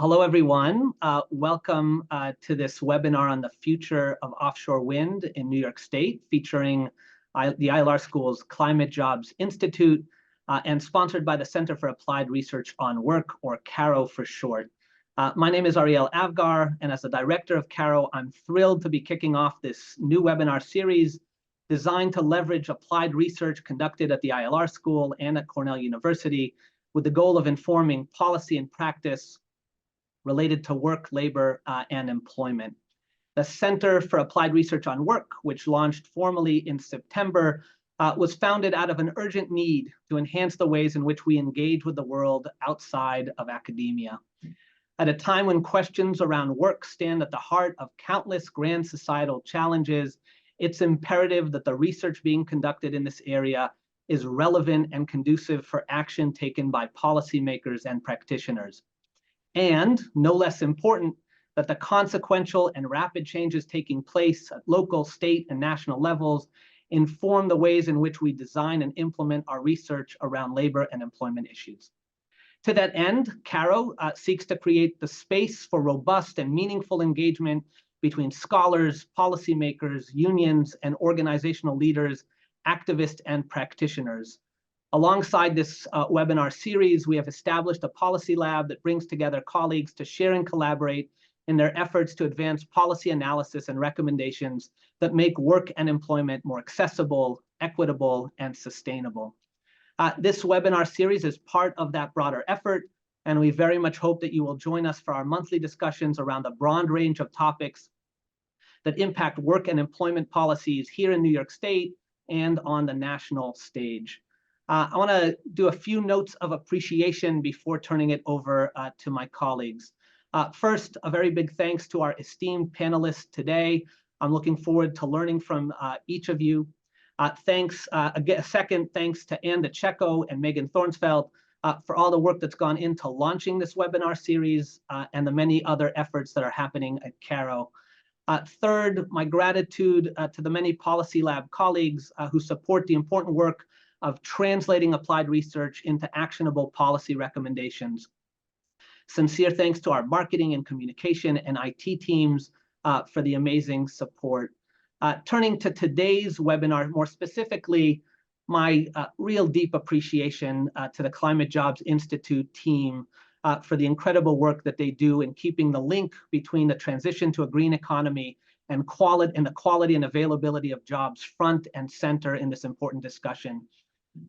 Hello, everyone. Welcome to this webinar on the future of offshore wind in New York State, featuring the ILR School's Climate Jobs Institute and sponsored by the Center for Applied Research on Work, or CARO for short. My name is Ariel Avgar, and as the director of CARO, I'm thrilled to be kicking off this new webinar series designed to leverage applied research conducted at the ILR School and at Cornell University with the goal of informing policy and practice related to work, labor, and employment. The Center for Applied Research on Work, which launched formally in September, was founded out of an urgent need to enhance the ways in which we engage with the world outside of academia. At a time when questions around work stand at the heart of countless grand societal challenges, it's imperative that the research being conducted in this area is relevant and conducive for action taken by policymakers and practitioners. And no less important, that the consequential and rapid changes taking place at local, state, and national levels inform the ways in which we design and implement our research around labor and employment issues. To that end, CARO seeks to create the space for robust and meaningful engagement between scholars, policymakers, unions, and organizational leaders, activists, and practitioners. Alongside this webinar series, we have established a policy lab that brings together colleagues to share and collaborate in their efforts to advance policy analysis and recommendations that make work and employment more accessible, equitable, and sustainable. This webinar series is part of that broader effort, and we very much hope that you will join us for our monthly discussions around a broad range of topics that impact work and employment policies here in New York State and on the national stage. I want to do a few notes of appreciation before turning it over to my colleagues. First, a very big thanks to our esteemed panelists today. I'm looking forward to learning from each of you. Second, thanks to Anne DeCecco and Megan Thornsfeld for all the work that's gone into launching this webinar series and the many other efforts that are happening at CARO. Third, my gratitude to the many Policy Lab colleagues who support the important work of translating applied research into actionable policy recommendations. Sincere thanks to our marketing and communication and IT teams for the amazing support. Turning to today's webinar, more specifically, my real deep appreciation to the Climate Jobs Institute team for the incredible work that they do in keeping the link between the transition to a green economy and the quality and availability of jobs front and center in this important discussion.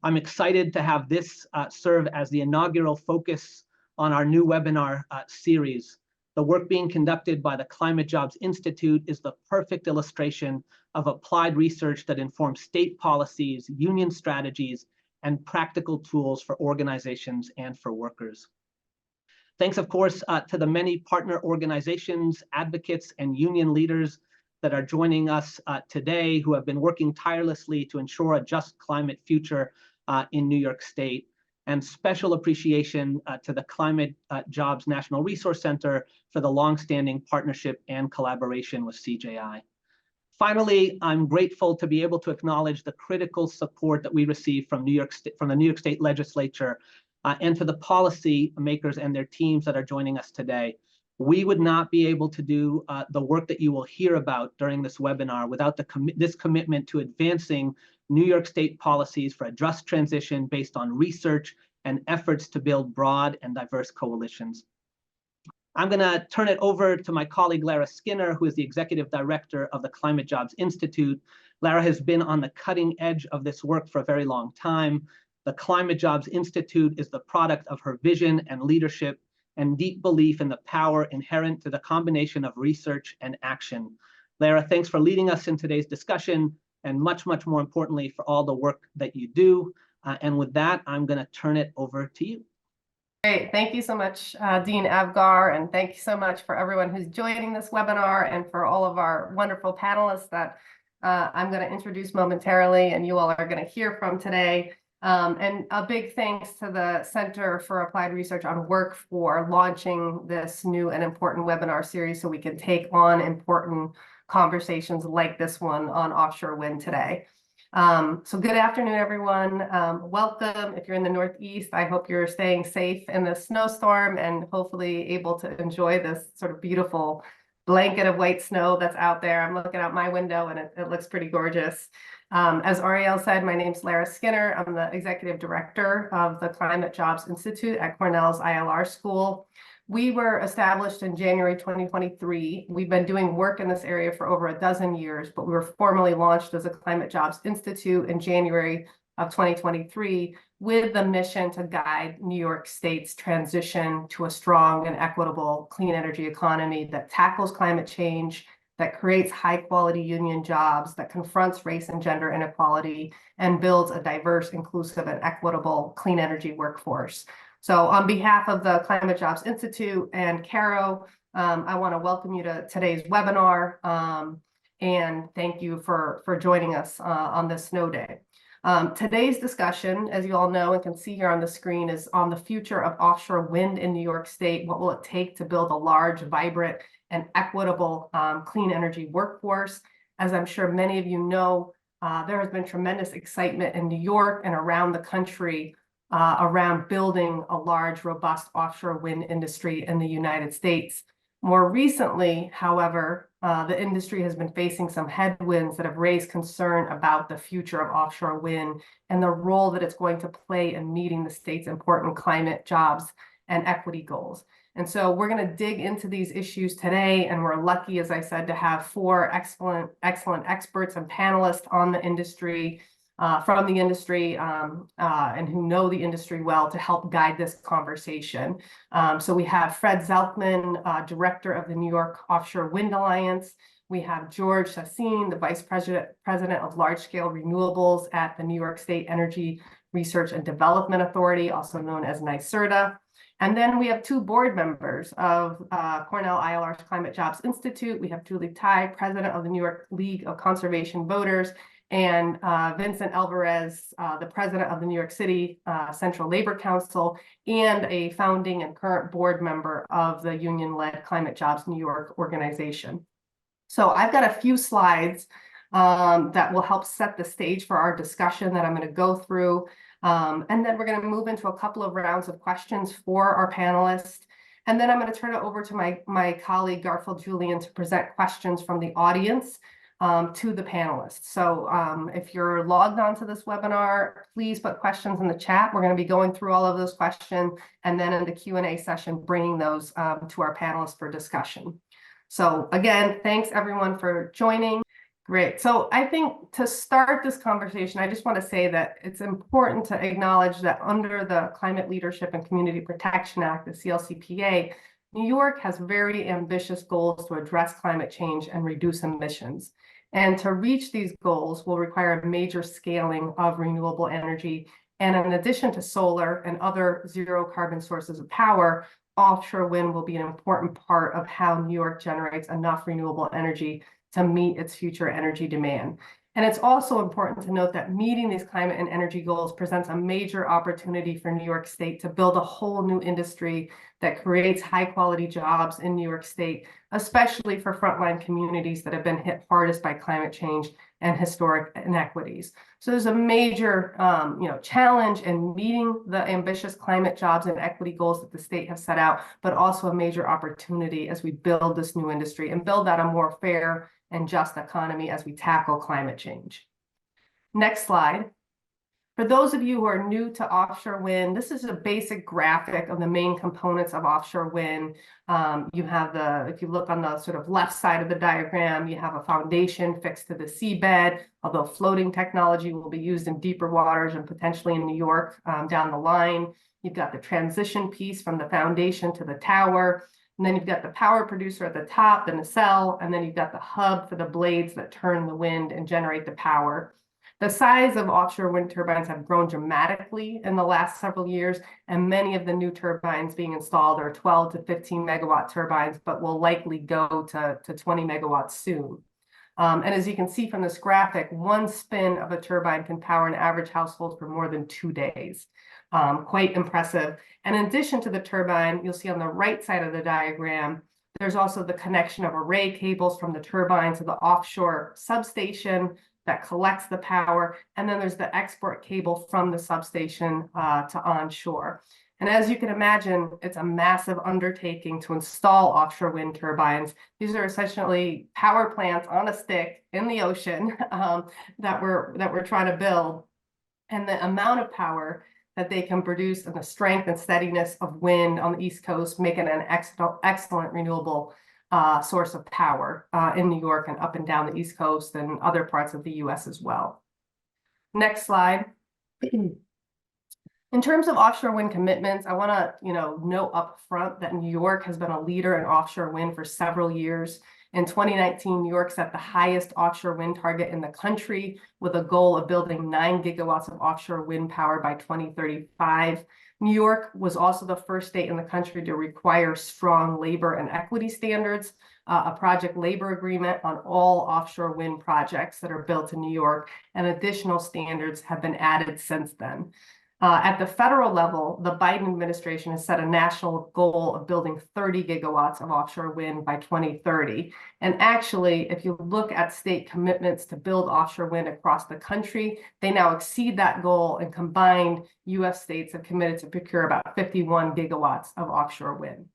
I'm excited to have this serve as the inaugural focus on our new webinar series. The work being conducted by the Climate Jobs Institute is the perfect illustration of applied research that informs state policies, union strategies, and practical tools for organizations and for workers. Thanks, of course, to the many partner organizations, advocates, and union leaders that are joining us today, who have been working tirelessly to ensure a just climate future in New York State. And special appreciation to the Climate Jobs National Resource Center for the longstanding partnership and collaboration with CJI. Finally, I'm grateful to be able to acknowledge the critical support that we receive from the New York State Legislature and to the policy makers and their teams that are joining us today. We would not be able to do the work that you will hear about during this webinar without this commitment to advancing New York State policies for a just transition based on research and efforts to build broad and diverse coalitions. I'm going to turn it over to my colleague, Lara Skinner, who is the Executive Director of the Climate Jobs Institute. Lara has been on the cutting edge of this work for a very long time. The Climate Jobs Institute is the product of her vision and leadership and deep belief in the power inherent to the combination of research and action. Lara, thanks for leading us in today's discussion, and much, much more importantly, for all the work that you do. And with that, I'm going to turn it over to you. Great. Thank you so much, Dean Avgar, and thank you so much for everyone who's joining this webinar and for all of our wonderful panelists that I'm going to introduce momentarily and you all are going to hear from today. And a big thanks to the Center for Applied Research on Work for launching this new and important webinar series so we can take on important conversations like this one on offshore wind today. So good afternoon, everyone. Welcome. If you're in the Northeast, I hope you're staying safe in the snowstorm and hopefully able to enjoy this sort of beautiful blanket of white snow that's out there. I'm looking out my window and it looks pretty gorgeous. As Ariel said, my name's Lara Skinner. I'm the Executive Director of the Climate Jobs Institute at Cornell's ILR School. We were established in January 2023. We've been doing work in this area for over a dozen years, but we were formally launched as a Climate Jobs Institute in January of 2023 with the mission to guide New York State's transition to a strong and equitable clean energy economy that tackles climate change, that creates high-quality union jobs, that confronts race and gender inequality, and builds a diverse, inclusive, and equitable clean energy workforce. So on behalf of the Climate Jobs Institute and CARO, I want to welcome you to today's webinar and thank you for joining us on this snow day. Today's discussion, as you all know and can see here on the screen, is on the future of offshore wind in New York State. What will it take to build a large, vibrant, and equitable clean energy workforce? As I'm sure many of you know, there has been tremendous excitement in New York and around the country around building a large, robust offshore wind industry in the United States. More recently, however, the industry has been facing some headwinds that have raised concern about the future of offshore wind and the role that it's going to play in meeting the state's important climate, jobs, and equity goals. And so we're going to dig into these issues today, and we're lucky, as I said, to have four excellent experts and panelists on the industry, from the industry, and who know the industry well to help guide this conversation. So we have Fred Zelkman, Director of the New York Offshore Wind Alliance. We have George Sassine, the Vice President of Large Scale Renewables at the New York State Energy Research and Development Authority, also known as NYSERDA. And then we have two board members of Cornell ILR's Climate Jobs Institute. We have Julie Tai, President of the New York League of Conservation Voters, and Vincent Alvarez, the president of the New York City Central Labor Council, and a founding and current board member of the union-led Climate Jobs New York organization. So I've got a few slides that will help set the stage for our discussion that I'm going to go through. And then we're going to move into a couple of rounds of questions for our panelists. And then I'm going to turn it over to my colleague, Garfield Julian, to present questions from the audience to the panelists. So if you're logged onto this webinar, please put questions in the chat. We're going to be going through all of those questions and then in the Q&A session, bringing those to our panelists for discussion. So again, thanks everyone for joining. Great. So I think to start this conversation, I just want to say that it's important to acknowledge that under the Climate Leadership and Community Protection Act, the CLCPA, New York has very ambitious goals to address climate change and reduce emissions. And to reach these goals will require a major scaling of renewable energy. And in addition to solar and other zero carbon sources of power, offshore wind will be an important part of how New York generates enough renewable energy to meet its future energy demand. And it's also important to note that meeting these climate and energy goals presents a major opportunity for New York State to build a whole new industry that creates high quality jobs in New York State, especially for frontline communities that have been hit hardest by climate change and historic inequities. So there's a major challenge in meeting the ambitious climate, jobs, and equity goals that the state has set out, but also a major opportunity as we build this new industry and build out a more fair and just economy as we tackle climate change. Next slide. For those of you who are new to offshore wind, this is a basic graphic of the main components of offshore wind. You have if you look on the sort of left side of the diagram, you have a foundation fixed to the seabed, although floating technology will be used in deeper waters and potentially in New York down the line. You've got the transition piece from the foundation to the tower. And then you've got the power producer at the top, the nacelle, and then you've got the hub for the blades that turn the wind and generate the power. The size of offshore wind turbines have grown dramatically in the last several years, and many of the new turbines being installed are 12 to 15 megawatt turbines, but will likely go to 20 megawatts soon. And as you can see from this graphic, one spin of a turbine can power an average household for more than 2 days. Quite impressive. And in addition to the turbine, you'll see on the right side of the diagram, there's also the connection of array cables from the turbine to the offshore substation, that collects the power, and then there's the export cable from the substation to onshore. And as you can imagine, it's a massive undertaking to install offshore wind turbines. These are essentially power plants on a stick in the ocean that we're trying to build. And the amount of power that they can produce and the strength and steadiness of wind on the East Coast make it an excellent renewable source of power in New York and up and down the East Coast and other parts of the US as well. Next slide. In terms of offshore wind commitments, I want to note up front that New York has been a leader in offshore wind for several years. In 2019, New York set the highest offshore wind target in the country with a goal of building 9 gigawatts of offshore wind power by 2035. New York was also the first state in the country to require strong labor and equity standards, a project labor agreement on all offshore wind projects that are built in New York, and additional standards have been added since then. At the federal level, the Biden administration has set a national goal of building 30 gigawatts of offshore wind by 2030. And actually, if you look at state commitments to build offshore wind across the country, they now exceed that goal, and combined, US states have committed to procure about 51 gigawatts of offshore wind.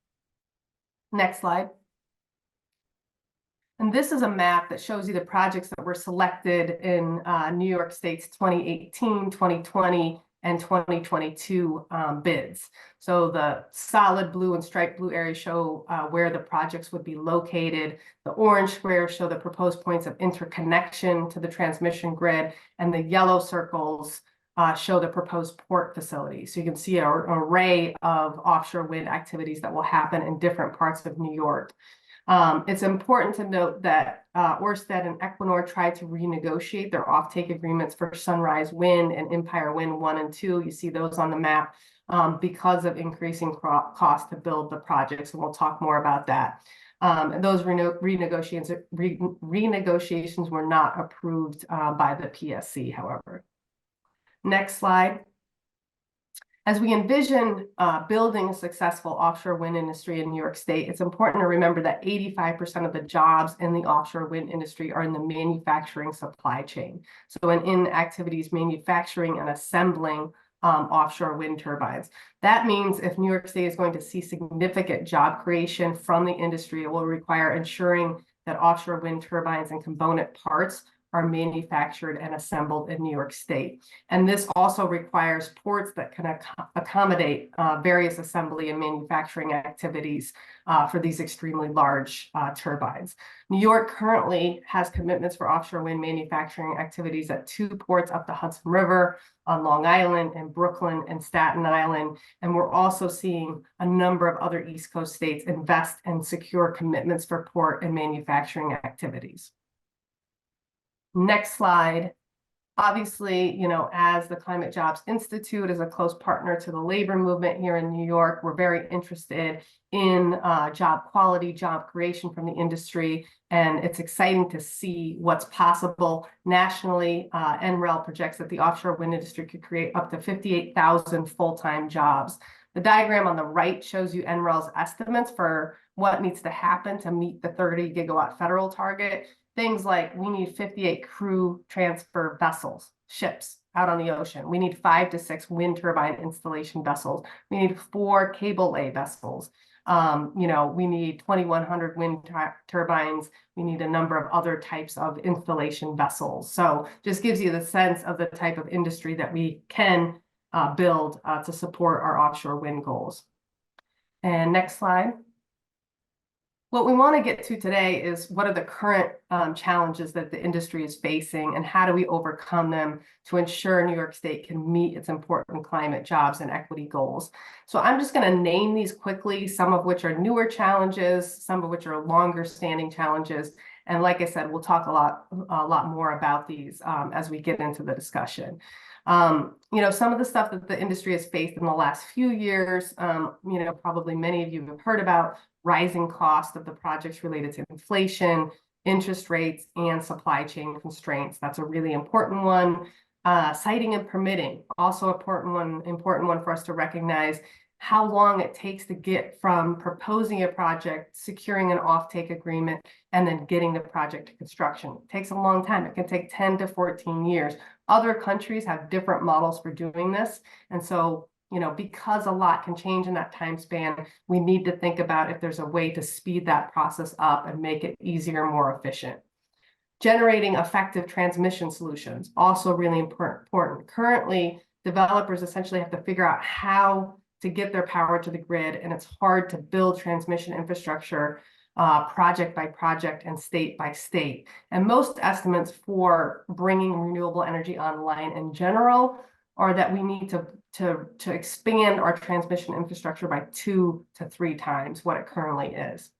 Next slide. And this is a map that shows you the projects that were selected in New York State's 2018, 2020, and 2022 bids. So the solid blue and striped blue areas show where the projects would be located. The orange squares show the proposed points of interconnection to the transmission grid, and the yellow circles show the proposed port facilities. So you can see an array of offshore wind activities that will happen in different parts of New York. It's important to note that Ørsted and Equinor tried to renegotiate their offtake agreements for Sunrise Wind and Empire Wind 1 and 2. You see those on the map because of increasing cost to build the projects, and we'll talk more about that. And those renegotiations were not approved by the PSC, however. Next slide. As we envision building a successful offshore wind industry in New York State, it's important to remember that 85% of the jobs in the offshore wind industry are in the manufacturing supply chain. So in activities manufacturing and assembling offshore wind turbines. That means if New York State is going to see significant job creation from the industry, it will require ensuring that offshore wind turbines and component parts are manufactured and assembled in New York State. And this also requires ports that can accommodate various assembly and manufacturing activities for these extremely large turbines. New York currently has commitments for offshore wind manufacturing activities at 2 ports up the Hudson River, on Long Island, and Brooklyn and Staten Island. And we're also seeing a number of other East Coast states invest and secure commitments for port and manufacturing activities. Next slide. Obviously, as the Climate Jobs Institute is a close partner to the labor movement here in New York, we're very interested in job quality, job creation from the industry, and it's exciting to see what's possible. Nationally, NREL projects that the offshore wind industry could create up to 58,000 full-time jobs. The diagram on the right shows you NREL's estimates for what needs to happen to meet the 30 gigawatt federal target. Things like we need 58 crew transfer vessels, ships out on the ocean. We need 5 to 6 wind turbine installation vessels. We need 4 cable lay vessels. We need 2,100 wind turbines. We need a number of other types of installation vessels. So just gives you the sense of the type of industry that we can build to support our offshore wind goals. And next slide. What we want to get to today is what are the current challenges that the industry is facing, and how do we overcome them to ensure New York State can meet its important climate, jobs, and equity goals. So I'm just going to name these quickly, some of which are newer challenges, some of which are longer standing challenges. And like I said, we'll talk a lot more about these as we get into the discussion. Some of the stuff that the industry has faced in the last few years, probably many of you have heard about: rising cost of the projects related to inflation, interest rates, and supply chain constraints. That's a really important one. Siting and permitting, also important one for us to recognize. how long it takes to get from proposing a project, securing an offtake agreement, and then getting the project to construction. It takes a long time. It can take 10 to 14 years. Other countries have different models for doing this. And so, you know, because a lot can change in that time span, we need to think about if there's a way to speed that process up and make it easier, more efficient. Generating effective transmission solutions, also really important. Currently, developers essentially have to figure out how to get their power to the grid, and it's hard to build transmission infrastructure project by project and state by state. And most estimates for bringing renewable energy online in general are that we need to expand our transmission infrastructure by 2 to 3 times what it currently is.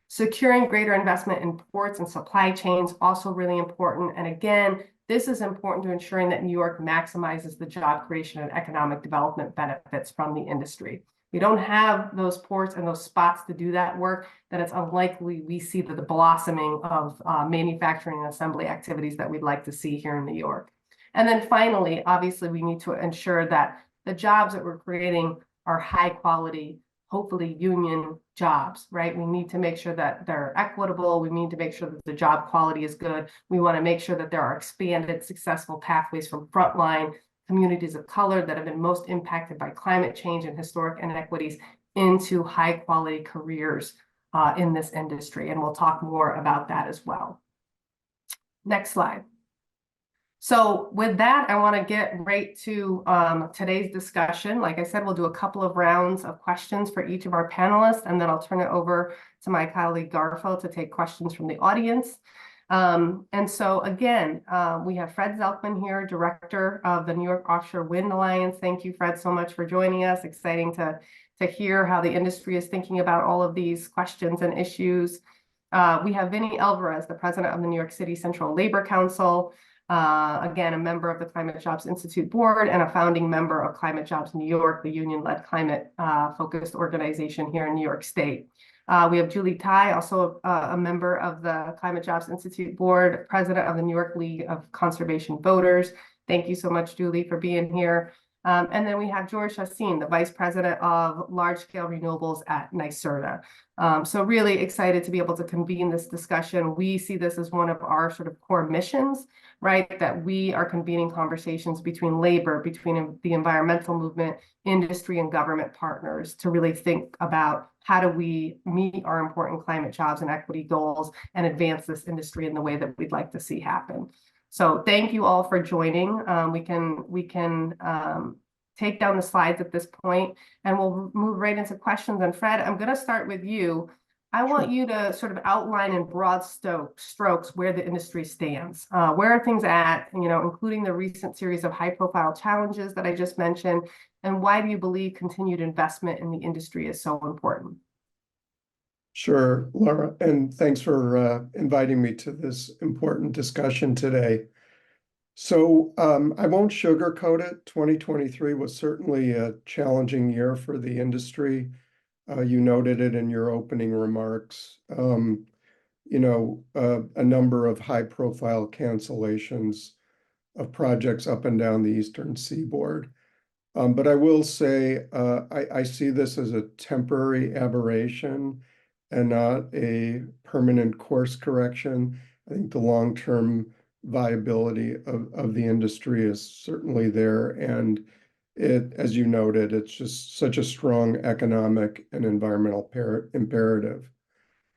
Securing greater investment in ports and supply chains, also really important. And again, this is important to ensuring that New York maximizes the job creation and economic development benefits from the industry. We don't have those ports and those spots to do that work, then it's unlikely we see the blossoming of manufacturing and assembly activities that we'd like to see here in New York. And then finally, obviously, we need to ensure that the jobs that we're creating are high quality, hopefully union jobs, right? We need to make sure that they're equitable. We need to make sure that the job quality is good. We want to make sure that there are expanded, successful pathways from frontline communities of color that have been most impacted by climate change and historic inequities into high quality careers in this industry. And we'll talk more about that as well. Next slide. So with that, I want to get right to today's discussion. Like I said, we'll do a couple of rounds of questions for each of our panelists, and then I'll turn it over to my colleague Garfo to take questions from the audience. And so again, we have Fred Zelkman here, Director of the New York Offshore Wind Alliance. Thank you, Fred, so much for joining us. Exciting to hear how the industry is thinking about all of these questions and issues. We have Vinny Alvarez, the President of the New York City Central Labor Council. Again, a member of the Climate Jobs Institute board and a founding member of Climate Jobs New York, the union-led climate focused organization here in New York State. We have Julie Tai, also a member of the Climate Jobs Institute board, president of the New York League of Conservation Voters. Thank you so much, Julie, for being here. And then we have George Hassin, the vice president of large-scale renewables at NYSERDA. So really excited to be able to convene this discussion. We see this as one of our sort of core missions, right? That we are convening conversations between labor, between the environmental movement, industry, and government partners to really think about how do we meet our important climate jobs and equity goals and advance this industry in the way that we'd like to see happen. So thank you all for joining. We can take down the slides at this point, and we'll move right into questions. And Fred, I'm going to start with you. I want you to sort of outline in broad strokes where the industry stands. Where are things at, you know, including the recent series of high-profile challenges that I just mentioned, and why do you believe continued investment in the industry is so important? Sure, Laura, and thanks for inviting me to this important discussion today. So I won't sugarcoat it. 2023 was certainly a challenging year for the industry. You noted it in your opening remarks. You know, a number of high-profile cancellations of projects up and down the Eastern Seaboard. But I will say I see this as a temporary aberration and not a permanent course correction. I think the long-term viability of the industry is certainly there. And it, as you noted, it's just such a strong economic and environmental imperative.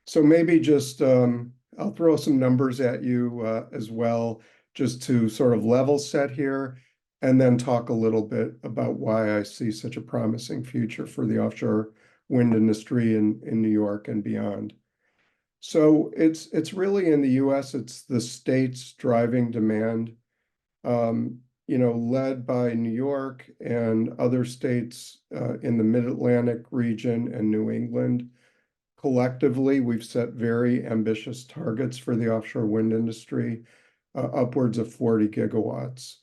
So maybe just I'll throw some numbers at you as well, just to sort of level set here, and then talk a little bit about why I see such a promising future for the offshore wind industry in New York and beyond. So it's really in the US, it's the states driving demand, you know, led by New York and other states in the Mid-Atlantic region and New England. Collectively, we've set very ambitious targets for the offshore wind industry, upwards of 40 gigawatts.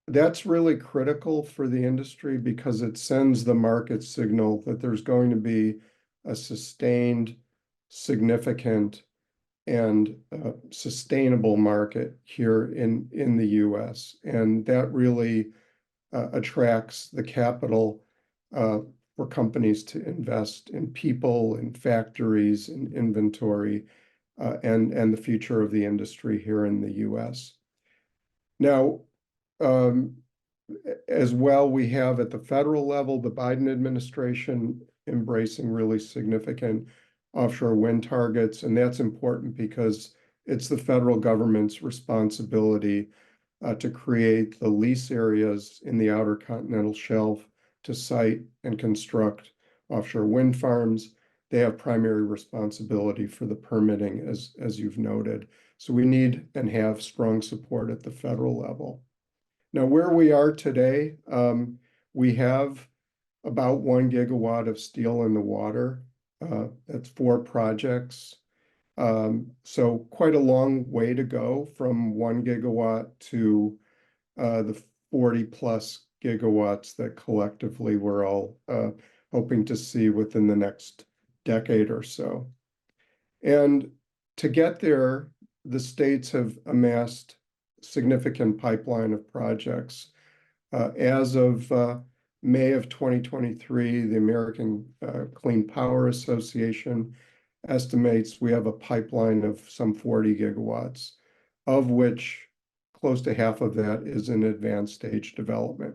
That's really critical for the industry because it sends the market signal that there's going to be a sustained, significant, and sustainable market here in the US. And that really attracts the capital for companies to invest in people, in factories, in inventory, and the future of the industry here in the US. Now, as well, we have at the federal level, the Biden administration embracing really significant offshore wind targets. And that's important because it's the federal government's responsibility to create the lease areas in the outer continental shelf to site and construct offshore wind farms. They have primary responsibility for the permitting, as you've noted. So we need and have strong support at the federal level. Now, where we are today, we have about 1 gigawatt of steel in the water. That's 4 projects. So quite a long way to go from 1 gigawatt to the 40 plus gigawatts that collectively we're all hoping to see within the next decade or so. And to get there, the states have amassed significant pipeline of projects. As of May of 2023, the American Clean Power Association estimates we have a pipeline of some 40 gigawatts, of which close to half of that is in advanced stage development.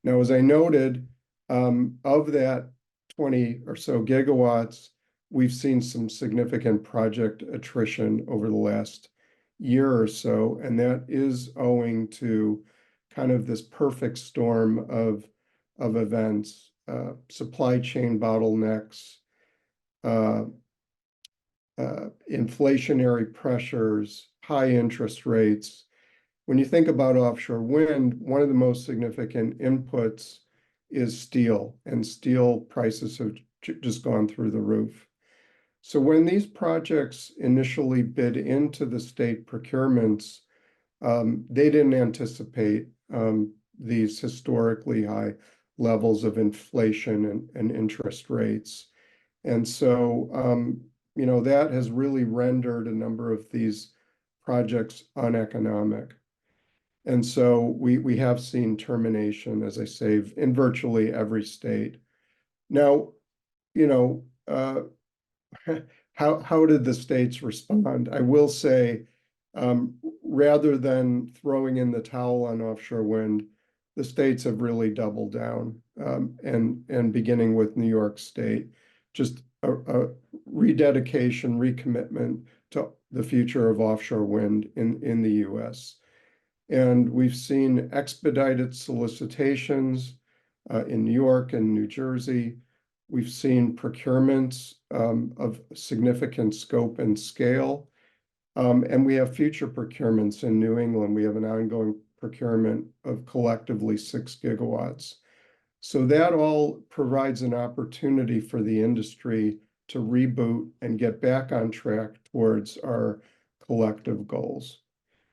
Now, as I noted, of that 20 or so gigawatts, we've seen some significant project attrition over the last year or so, and that is owing to kind of this perfect storm of events, supply chain bottlenecks, inflationary pressures, high interest rates. When you think about offshore wind, one of the most significant inputs is steel, and steel prices have just gone through the roof. So when these projects initially bid into the state procurements, they didn't anticipate these historically high levels of inflation and interest rates. And so, that has really rendered a number of these projects uneconomic. And so we have seen termination, as I say, in virtually every state. Now, how did the states respond? I will say, rather than throwing in the towel on offshore wind, the states have really doubled down, and beginning with New York State, just a rededication, recommitment to the future of offshore wind in the US. And we've seen expedited solicitations in New York and New Jersey. We've seen procurements of significant scope and scale. And we have future procurements in New England. We have an ongoing procurement of collectively 6 gigawatts. So that all provides an opportunity for the industry to reboot and get back on track towards our collective goals.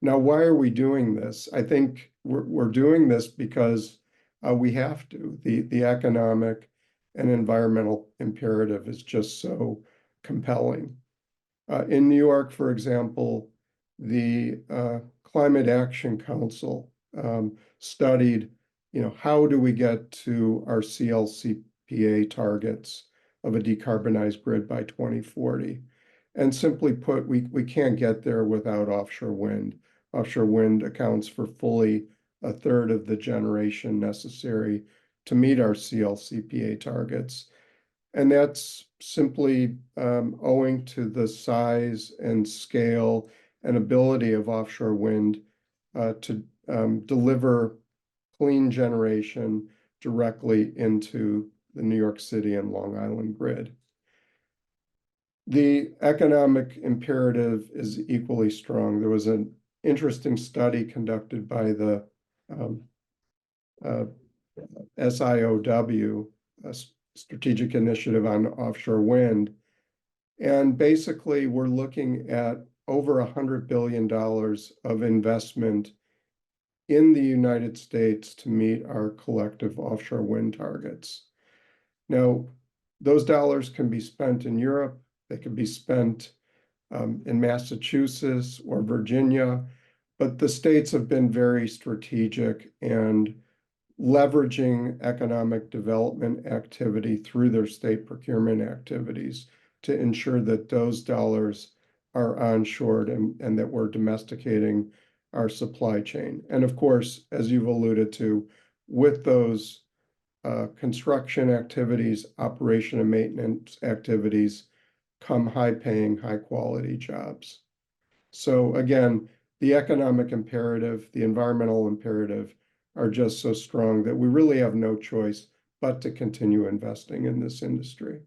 Now, why are we doing this? I think we're doing this because we have to. The economic and environmental imperative is just so compelling. In New York, for example, the Climate Action Council studied, how do we get to our CLCPA targets of a decarbonized grid by 2040? And simply put, we can't get there without offshore wind. Offshore wind accounts for fully a third of the generation necessary to meet our CLCPA targets. And that's simply owing to the size and scale and ability of offshore wind to deliver clean generation directly into the New York City and Long Island grid. The economic imperative is equally strong. There was an interesting study conducted by the SIOW, Strategic Initiative on Offshore Wind. And basically, we're looking at over $100 billion of investment in the United States to meet our collective offshore wind targets. Now, those dollars can be spent in Europe, they can be spent in Massachusetts or Virginia, but the states have been very strategic and leveraging economic development activity through their state procurement activities to ensure that those dollars are onshored and that we're domesticating our supply chain. And of course, as you've alluded to, with those construction activities, operation and maintenance activities, come high-paying, high-quality jobs. So again, the economic imperative, the environmental imperative are just so strong that we really have no choice but to continue investing in this industry.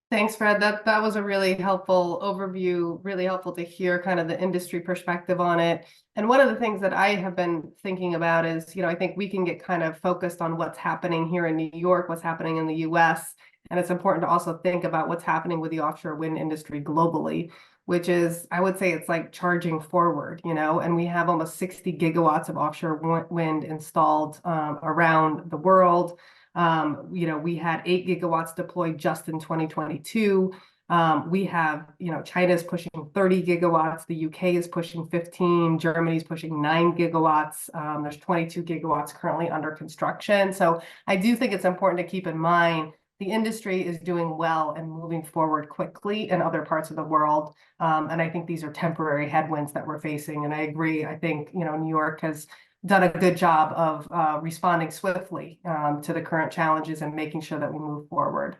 Thanks, Fred. That was a really helpful overview, really helpful to hear kind of the industry perspective on it. And one of the things that I have been thinking about is, I think we can get kind of focused on what's happening here in New York, what's happening in the US. And it's important to also think about what's happening with the offshore wind industry globally, which is, I would say it's like charging forward, and we have almost 60 gigawatts of offshore wind installed around the world. We had 8 gigawatts deployed just in 2022. We have, China's pushing 30 gigawatts. The UK is pushing 15. Germany's pushing 9 gigawatts. There's 22 gigawatts currently under construction. So I do think it's important to keep in mind the industry is doing well and moving forward quickly in other parts of the world. And I think these are temporary headwinds that we're facing. And I agree. I think, New York has done a good job of responding swiftly to the current challenges and making sure that we move forward.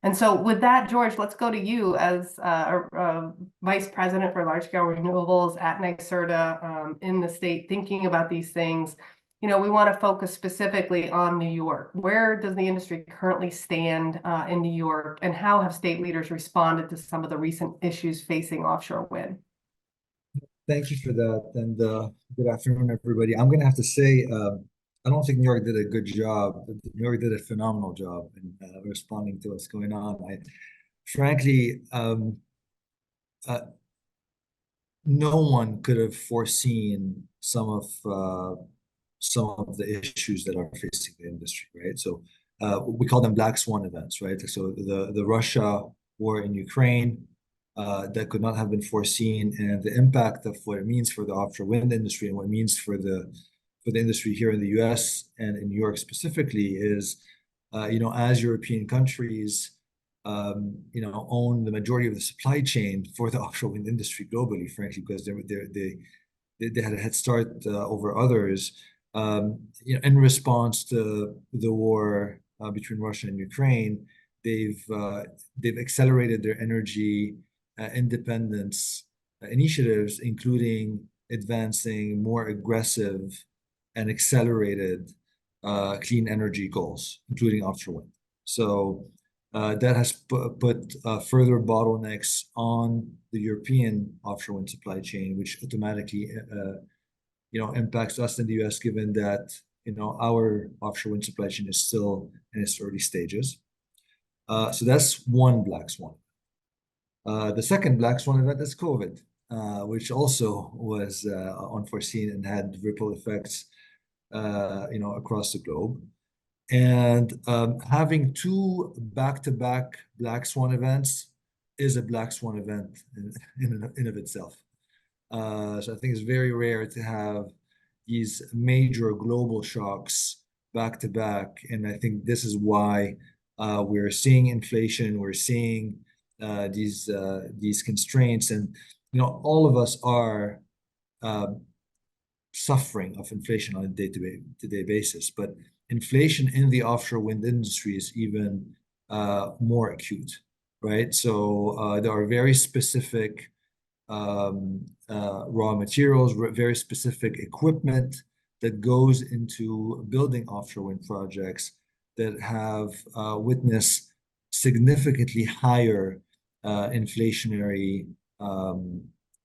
And so with that, George, let's go to you as Vice President for Large Scale Renewables at NYSERDA in the state, thinking about these things. We want to focus specifically on New York. Where does the industry currently stand in New York, and how have state leaders responded to some of the recent issues facing offshore wind? Thank you for that, and good afternoon, everybody. I'm going to have to say, I don't think New York did a good job. New York did a phenomenal job in responding to what's going on. Frankly, no one could have foreseen some of the issues that are facing the industry, right? So we call them black swan events, right? So the Russia war in Ukraine, that could not have been foreseen, and the impact of what it means for the offshore wind industry and what it means for the industry here in the U.S. and in New York specifically is, as European countries, own the majority of the supply chain for the offshore wind industry globally, frankly, because they had a head start over others. In response to the war between Russia and Ukraine, they've accelerated their energy independence initiatives, including advancing more aggressive and accelerated clean energy goals, including offshore wind. So that has put further bottlenecks on the European offshore wind supply chain, which automatically impacts us in the US, given that our offshore wind supply chain is still in its early stages. So that's one black swan. The second black swan event is COVID, which also was unforeseen and had ripple effects, across the globe. And having two back-to-back black swan events is a black swan event in of itself. So I think it's very rare to have these major global shocks back to back, and I think this is why we're seeing inflation, we're seeing these constraints, and all of us are suffering of inflation on a day-to-day basis. But inflation in the offshore wind industry is even more acute, right? So there are very specific raw materials, very specific equipment that goes into building offshore wind projects that have witnessed significantly higher inflationary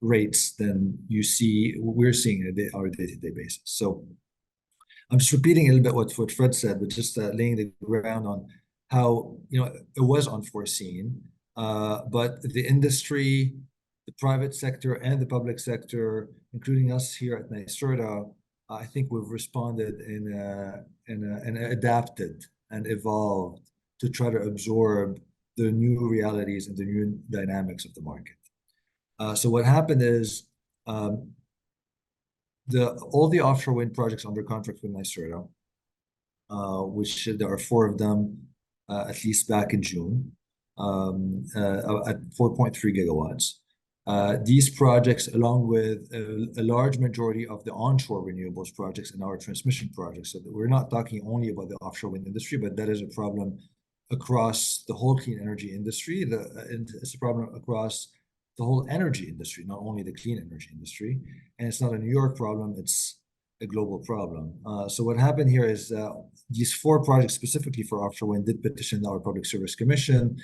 rates than we're seeing on a day-to-day basis. So I'm just repeating a little bit what Fred said, but just laying the ground on how it was unforeseen, but the industry, the private sector, and the public sector, including us here at NYSERDA, I think we've responded and adapted and evolved to try to absorb the new realities and the new dynamics of the market. So what happened is all the offshore wind projects under contract with NYSERDA, which there are 4 of them, at least back in June, at 4.3 gigawatts. These projects, along with a large majority of the onshore renewables projects and our transmission projects, so that we're not talking only about the offshore wind industry, but that is a problem across the whole clean energy industry. It's a problem across the whole energy industry, not only the clean energy industry. And it's not a New York problem, it's a global problem. So what happened here is these 4 projects specifically for offshore wind did petition our Public Service Commission,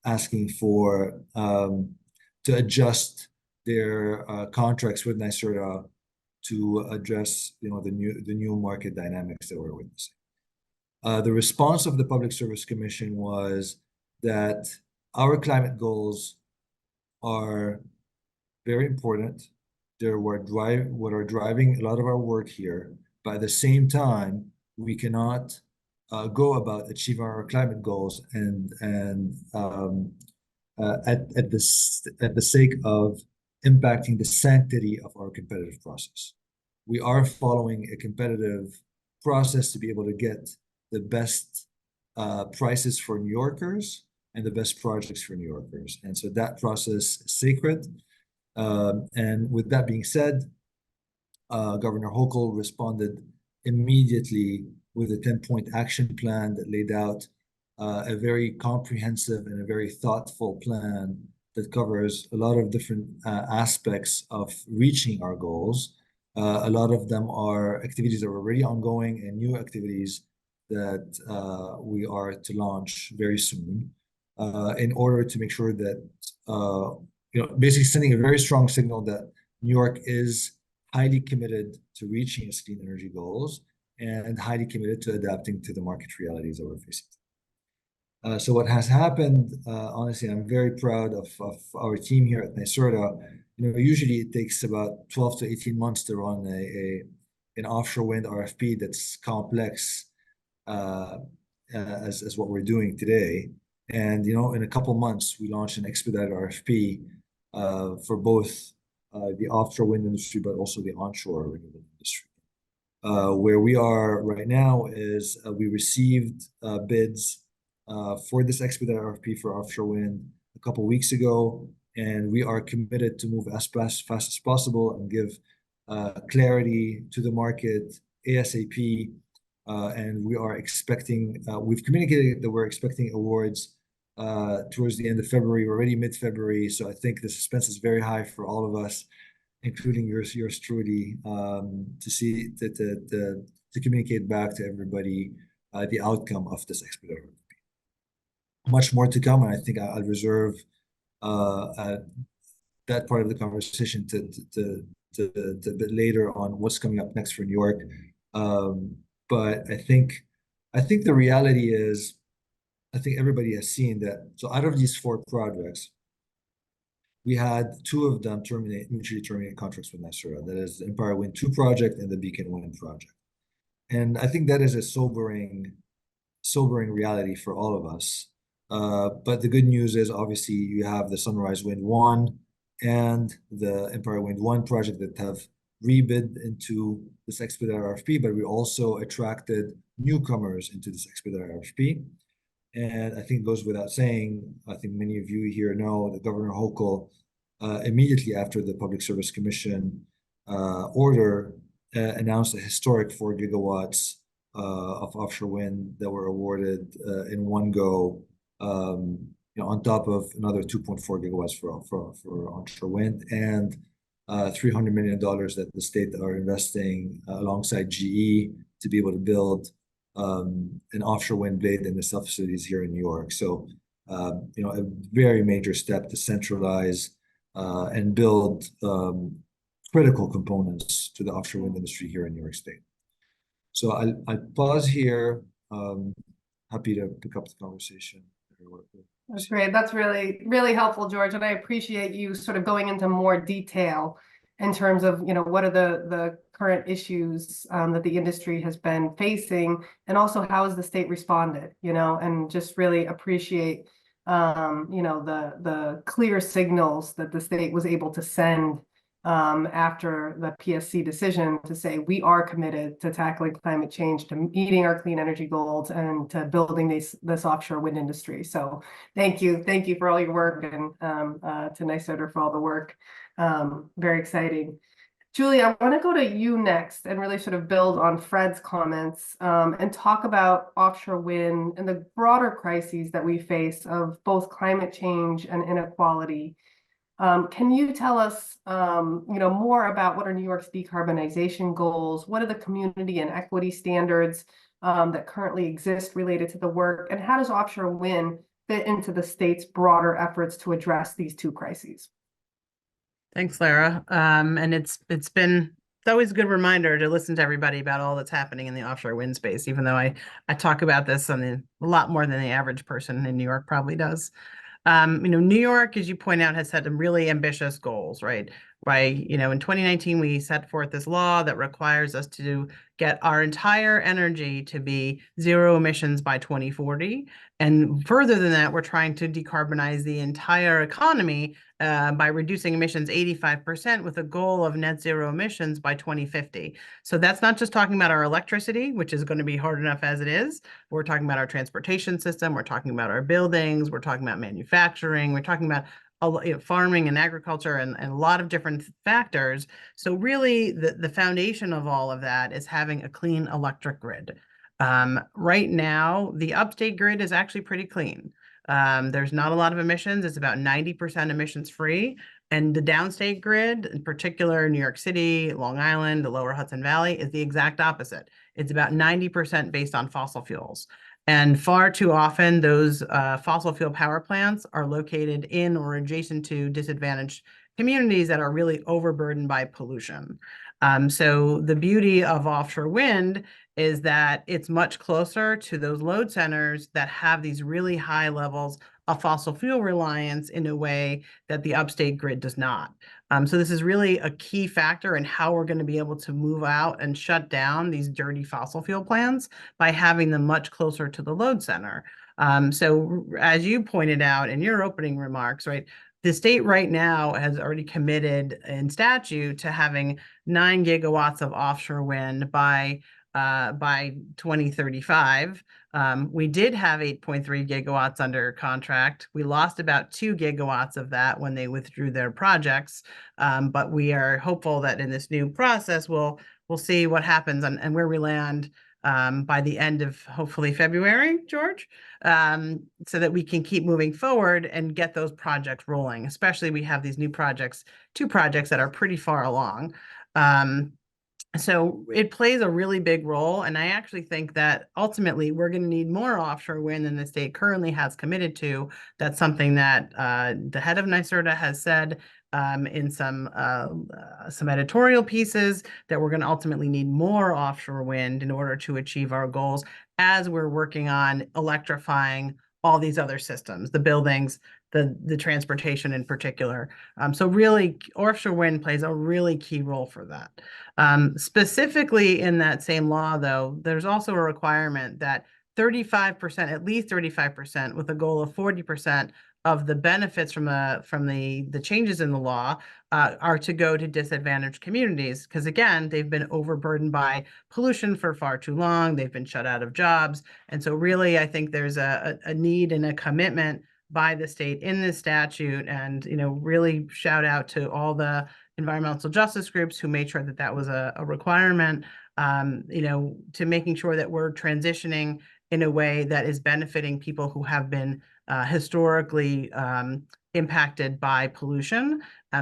asking for to adjust their contracts with NYSERDA to address, the new market dynamics that we're witnessing. The response of the Public Service Commission was that our climate goals are very important. They're what are driving a lot of our work here. But at the same time, we cannot go about achieving our climate goals at the sake of impacting the sanctity of our competitive process. We are following a competitive process to be able to get the best prices for New Yorkers and the best projects for New Yorkers. And so that process is sacred. And with that being said, Governor Hochul responded immediately with a 10-point action plan that laid out a very comprehensive and a very thoughtful plan that covers a lot of different aspects of reaching our goals. A lot of them are activities that are already ongoing and new activities that we are to launch very soon in order to make sure that, basically sending a very strong signal that New York is highly committed to reaching its clean energy goals and highly committed to adapting to the market realities that we're facing. So what has happened, honestly, I'm very proud of our team here at NYSERDA. Usually it takes about 12 to 18 months to run an offshore wind RFP that's complex as what we're doing today. And, in a couple months, we launched an expedited RFP for both the offshore wind industry, but also the onshore renewable industry. Where we are right now is we received bids for this expedited RFP for offshore wind a couple weeks ago, and we are committed to move as fast as possible and give clarity to the market ASAP. And we are expecting, we've communicated that we're expecting awards towards the end of February, already mid-February. So I think the suspense is very high for all of us, including yours truly, to communicate back to everybody the outcome of this expedited RFP. Much more to come, and I think I'll reserve that part of the conversation to a bit later on what's coming up next for New York. But I think the reality is, I think everybody has seen that. So out of these 4 projects, we had 2 of them mutually terminate contracts with NYSERDA. That is the Empire Wind 2 project and the Beacon Wind project. And I think that is a sobering reality for all of us. But the good news is, obviously, you have the Sunrise Wind 1 and the Empire Wind 1 project that have rebid into this expedited RFP, but we also attracted newcomers into this expedited RFP. And I think it goes without saying, I think many of you here know that Governor Hochul, immediately after the Public Service Commission order, announced a historic 4 gigawatts of offshore wind that were awarded in one go, on top of another 2.4 gigawatts for onshore wind, and $300 million that the state are investing alongside GE to be able to build an offshore wind blade in the sub-facilities here in New York. So, a very major step to centralize and build critical components to the offshore wind industry here in New York State. So I'll pause here. Happy to pick up the conversation. That's great. That's really, really helpful, George. And I appreciate you sort of going into more detail in terms of, what are the current issues that the industry has been facing, and also how has the state responded, and just really appreciate, the clear signals that the state was able to send after the PSC decision to say we are committed to tackling climate change, to meeting our clean energy goals, and to building this offshore wind industry. So thank you for all your work, and to NYSERDA for all the work. Very exciting. Julie, I want to go to you next and really sort of build on Fred's comments, and talk about offshore wind and the broader crises that we face of both climate change and inequality. Can you tell us, more about what are New York's decarbonization goals? What are the community and equity standards that currently exist related to the work? And how does offshore wind fit into the state's broader efforts to address these two crises? Thanks, Lara. And it's always a good reminder to listen to everybody about all that's happening in the offshore wind space, even though I talk about this a lot more than the average person in New York probably does. New York, as you point out, has had some really ambitious goals, right? In 2019, we set forth this law that requires us to get our entire energy to be zero emissions by 2040. And further than that, we're trying to decarbonize the entire economy by reducing emissions 85% with a goal of net zero emissions by 2050. So that's not just talking about our electricity, which is going to be hard enough as it is. We're talking about our transportation system. We're talking about our buildings. We're talking about manufacturing. We're talking about farming and agriculture and a lot of different factors. So really the foundation of all of that is having a clean electric grid. Right now, the upstate grid is actually pretty clean. There's not a lot of emissions. It's about 90% emissions free. And the downstate grid, in particular, New York City, Long Island, the lower Hudson Valley, is the exact opposite. It's about 90% based on fossil fuels. And far too often, those fossil fuel power plants are located in or adjacent to disadvantaged communities that are really overburdened by pollution. So the beauty of offshore wind is that it's much closer to those load centers that have these really high levels of fossil fuel reliance in a way that the upstate grid does not. So this is really a key factor in how we're going to be able to move out and shut down these dirty fossil fuel plants by having them much closer to the load center. So as you pointed out in your opening remarks, right, the state right now has already committed in statute to having 9 gigawatts of offshore wind by 2035. We did have 8.3 gigawatts under contract. We lost about 2 gigawatts of that when they withdrew their projects. But we are hopeful that in this new process, we'll see what happens and where we land by the end of hopefully February, George, so that we can keep moving forward and get those projects rolling. Especially we have these new projects, 2 projects that are pretty far along. So it plays a really big role. And I actually think that ultimately we're going to need more offshore wind than the state currently has committed to. That's something that the head of NYSERDA has said in some editorial pieces, that we're going to ultimately need more offshore wind in order to achieve our goals as we're working on electrifying all these other systems, the buildings, the transportation in particular. So really, offshore wind plays a really key role for that. Specifically in that same law, though, there's also a requirement that 35%, at least 35%, with a goal of 40% of the benefits from the changes in the law are to go to disadvantaged communities, because again, they've been overburdened by pollution for far too long. They've been shut out of jobs. And so really, I think there's a need and a commitment by the state in this statute, and really shout out to all the environmental justice groups who made sure that that was a requirement, to making sure that we're transitioning in a way that is benefiting people who have been historically impacted by pollution,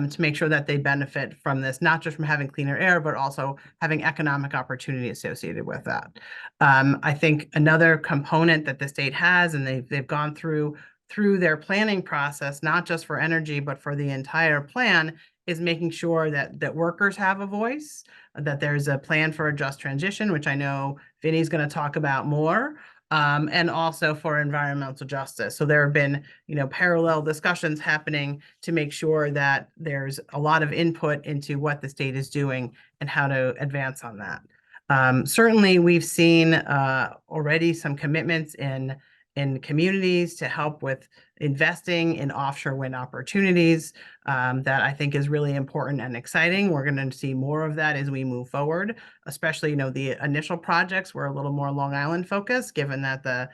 to make sure that they benefit from this, not just from having cleaner air, but also having economic opportunity associated with that. I think another component that the state has, and they've gone through their planning process, not just for energy, but for the entire plan, is making sure that workers have a voice, that there's a plan for a just transition, which I know Vinny's going to talk about more, and also for environmental justice. So there have been, parallel discussions happening to make sure that there's a lot of input into what the state is doing and how to advance on that. Certainly, we've seen already some commitments in communities to help with, investing in offshore wind opportunities that I think is really important and exciting. We're going to see more of that as we move forward, especially, the initial projects were a little more Long Island focused, given that the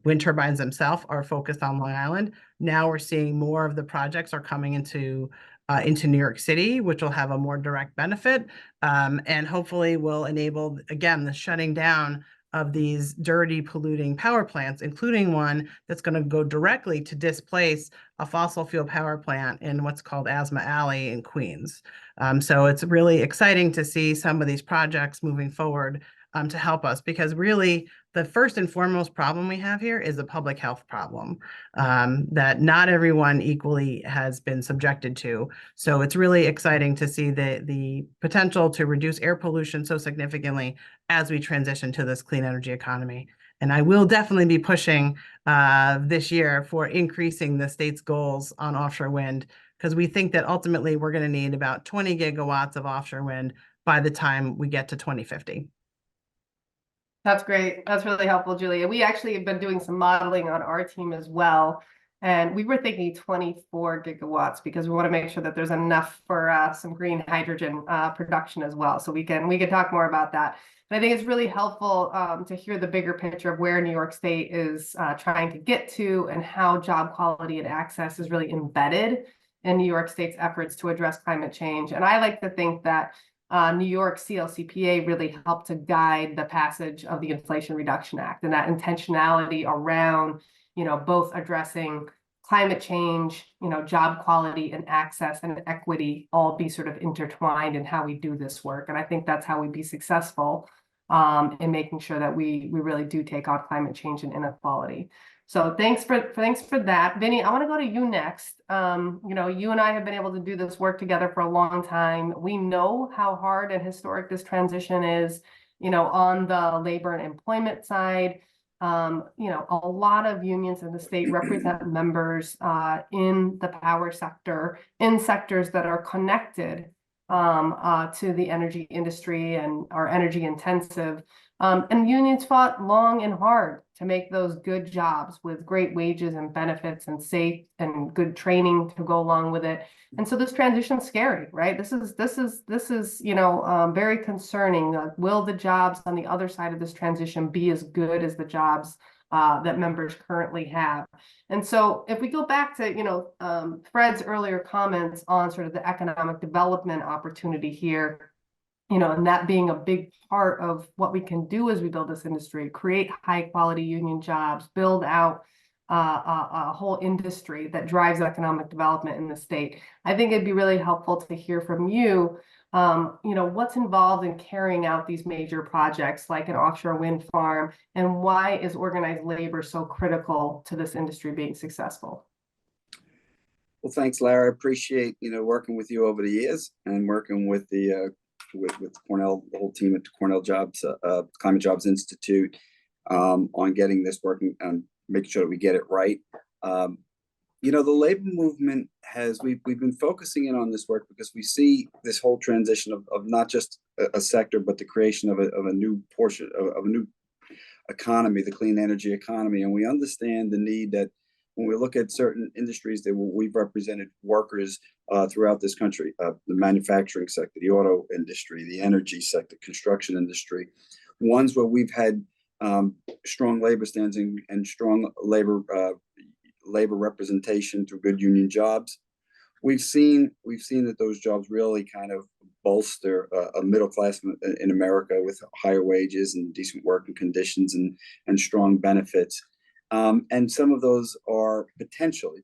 wind turbines themselves are focused on Long Island. Now we're seeing more of the projects are coming into New York City, which will have a more direct benefit, and hopefully will enable, again, the shutting down of these dirty, polluting power plants, including one that's going to go directly to displace a fossil fuel power plant in what's called Asthma Alley in Queens. So it's really exciting to see some of these projects moving forward to help us, because really the first and foremost problem we have here is a public health problem that not everyone equally has been subjected to. So it's really exciting to see the potential to reduce air pollution so significantly as we transition to this clean energy economy. And I will definitely be pushing this year for increasing the state's goals on offshore wind, because we think that ultimately we're going to need about 20 gigawatts of offshore wind by the time we get to 2050. That's great. That's really helpful, Julia. We actually have been doing some modeling on our team as well. And we were thinking 24 gigawatts because we want to make sure that there's enough for some green hydrogen production as well. So we can talk more about that. And I think it's really helpful to hear the bigger picture of where New York State is trying to get to, and how job quality and access is really embedded in New York State's efforts to address climate change. And I like to think that New York CLCPA really helped to guide the passage of the Inflation Reduction Act, and that intentionality around, both addressing climate change, job quality and access and equity all be sort of intertwined in how we do this work. And I think that's how we be successful in making sure that we really do take on climate change and inequality. So thanks for that. Vinny, I want to go to you next. You and I have been able to do this work together for a long time. We know how hard and historic this transition is, on the labor and employment side. A lot of unions in the state represent members in the power sector, in sectors that are connected to the energy industry and are energy intensive. And unions fought long and hard to make those good jobs with great wages and benefits and safe and good training to go along with it. And so this transition is scary, right? This is very concerning. Will the jobs on the other side of this transition be as good as the jobs that members currently have? And so if we go back to Fred's earlier comments on sort of the economic development opportunity here, and that being a big part of what we can do as we build this industry, create high quality union jobs, build out a whole industry that drives economic development in the state. I think it'd be really helpful to hear from you, what's involved in carrying out these major projects like an offshore wind farm, and why is organized labor so critical to this industry being successful? Well, thanks, Lara. I appreciate, working with you over the years and working with the with Cornell, the whole team at the Cornell Climate Jobs Institute, on getting this working and making sure that we get it right. The labor movement we've been focusing in on this work because we see this whole transition of not just a sector, but the creation of a new portion of a new economy, the clean energy economy. And we understand the need that when we look at certain industries that we've represented workers throughout this country, the manufacturing sector, the auto industry, the energy sector, construction industry, ones where we've had strong labor standing and strong labor representation through good union jobs. We've seen that those jobs really kind of bolster a middle class in America with higher wages and decent working conditions and strong benefits. And some of those are potentially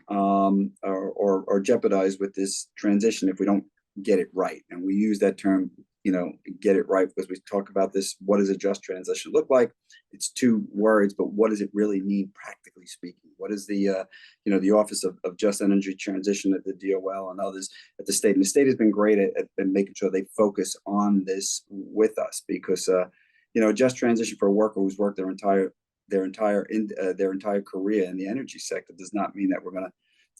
or jeopardized with this transition if we don't get it right. And we use that term, get it right, because we talk about this. What does a just transition look like? It's two words, but what does it really mean practically speaking? What is the Office of Just Energy Transition at the DOL and others at the state? And the state has been great at making sure they focus on this with us, because just transition for a worker who's worked their entire career in the energy sector does not mean that we're going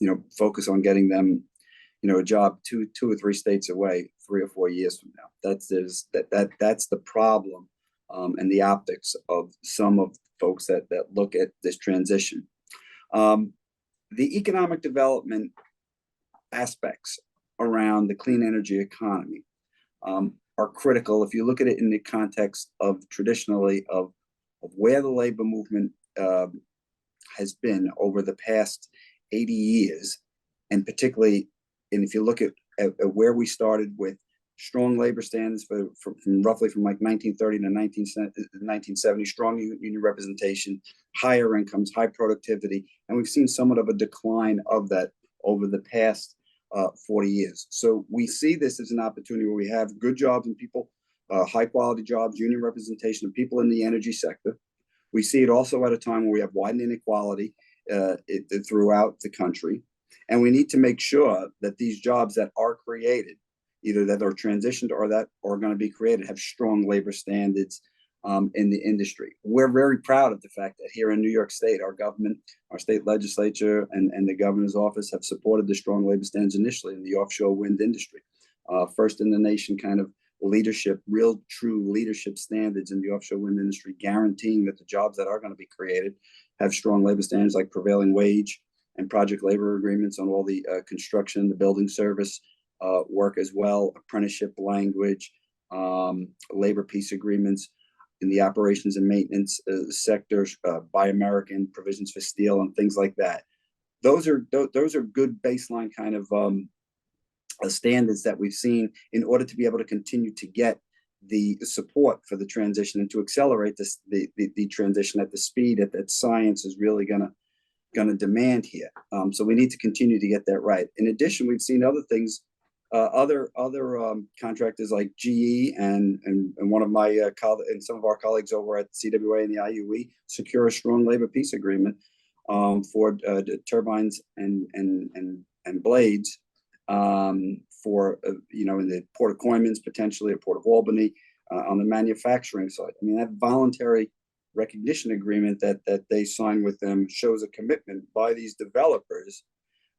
to focus on getting them a job two or three states away 3 or 4 years from now. That's the problem, and the optics of some of the folks that look at this transition. The economic development aspects around the clean energy economy are critical. If you look at it in the context of traditionally of where the labor movement has been over the past 80 years, and particularly, and if you look at where we started with strong labor standards from roughly from like 1930 to 1970, strong union representation, higher incomes, high productivity, and we've seen somewhat of a decline of that over the past 40 years. So we see this as an opportunity where we have good jobs and people, high quality jobs, union representation of people in the energy sector. We see it also at a time where we have widened inequality throughout the country. And we need to make sure that these jobs that are created, either that are transitioned or that are going to be created, have strong labor standards in the industry. We're very proud of the fact that here in New York State, our government, our state legislature, and the governor's office have supported the strong labor standards initially in the offshore wind industry. First in the nation kind of leadership, real true leadership standards in the offshore wind industry, guaranteeing that the jobs that are going to be created have strong labor standards like prevailing wage and project labor agreements on all the construction, the building service work as well, apprenticeship language, labor peace agreements in the operations and maintenance sectors, Buy American provisions for steel and things like that. Those are good baseline kind of standards that we've seen in order to be able to continue to get the support for the transition and to accelerate this the transition at the speed that science is really going to demand here. So we need to continue to get that right. In addition, we've seen other things, other contractors like GE and one of my and some of our colleagues over at CWA and the IUE secure a strong labor peace agreement for turbines and blades for in the Port of Coymans, potentially at Port of Albany, on the manufacturing side. I mean, that voluntary recognition agreement that they signed with them shows a commitment by these developers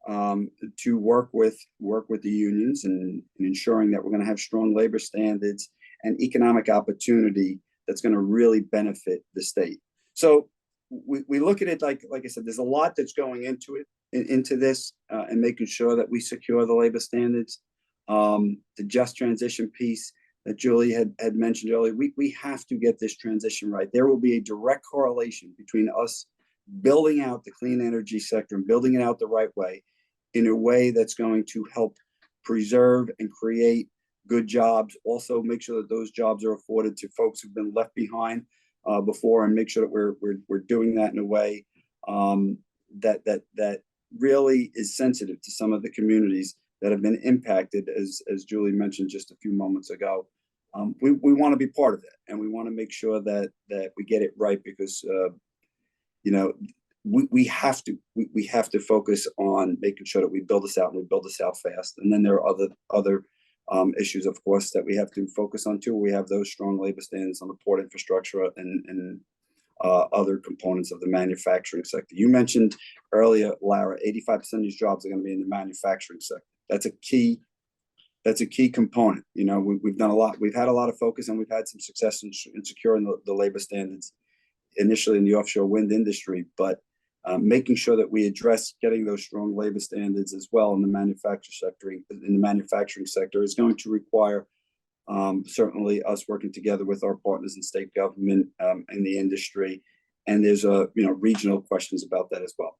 to work with the unions and ensuring that we're going to have strong labor standards and economic opportunity that's going to really benefit the state. So we look at it like I said, there's a lot that's going into it, into this, and making sure that we secure the labor standards. The just transition piece that Julie had mentioned earlier, we have to get this transition right. There will be a direct correlation between us building out the clean energy sector and building it out the right way, in a way that's going to help preserve and create good jobs. Also make sure that those jobs are afforded to folks who've been left behind before, and make sure that we're doing that in a way that really is sensitive to some of the communities that have been impacted, as Julie mentioned just a few moments ago. We want to be part of that, and we want to make sure that we get it right, because we have to focus on making sure that we build this out, and we build this out fast. And then there are other issues, of course, that we have to focus on too. We have those strong labor standards on the port infrastructure and other components of the manufacturing sector. You mentioned earlier, Lara, 85% of these jobs are going to be in the manufacturing sector. That's a key component. We've done a lot. We've had a lot of focus, and we've had some success in securing the labor standards initially in the offshore wind industry, but making sure that we address getting those strong labor standards as well in the manufacturing sector is going to require certainly us working together with our partners in state government and the industry. And there's regional questions about that as well.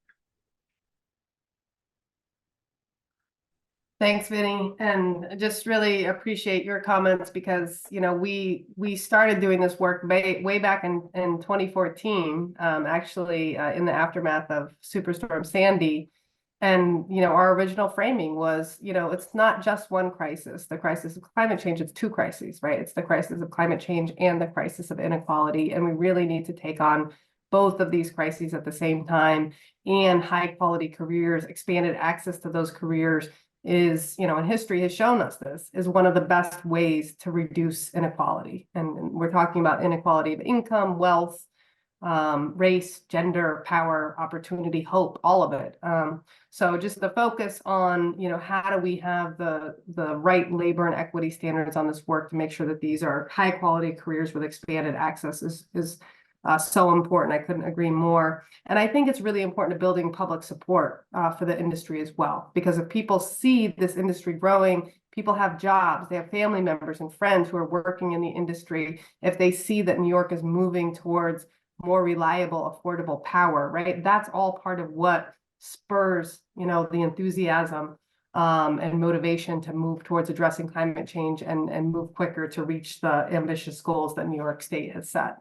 Thanks, Vinny, and just really appreciate your comments, because we started doing this work way back in 2014, actually in the aftermath of Superstorm Sandy. And our original framing was, it's not just one crisis, the crisis of climate change. It's two crises, right? It's the crisis of climate change and the crisis of inequality, and we really need to take on both of these crises at the same time. And high quality careers, expanded access to those careers is, and history has shown us this, is one of the best ways to reduce inequality. And we're talking about inequality of income, wealth, race, gender, power, opportunity, hope, all of it. So just the focus on, how do we have the right labor and equity standards on this work to make sure that these are high quality careers with expanded access is So important. I couldn't agree more. And I think it's really important to building public support for the industry as well, because if people see this industry growing, people have jobs, they have family members and friends who are working in the industry. If they see that New York is moving towards more reliable, affordable power, right? That's all part of what spurs, the enthusiasm and motivation to move towards addressing climate change and move quicker to reach the ambitious goals that New York State has set.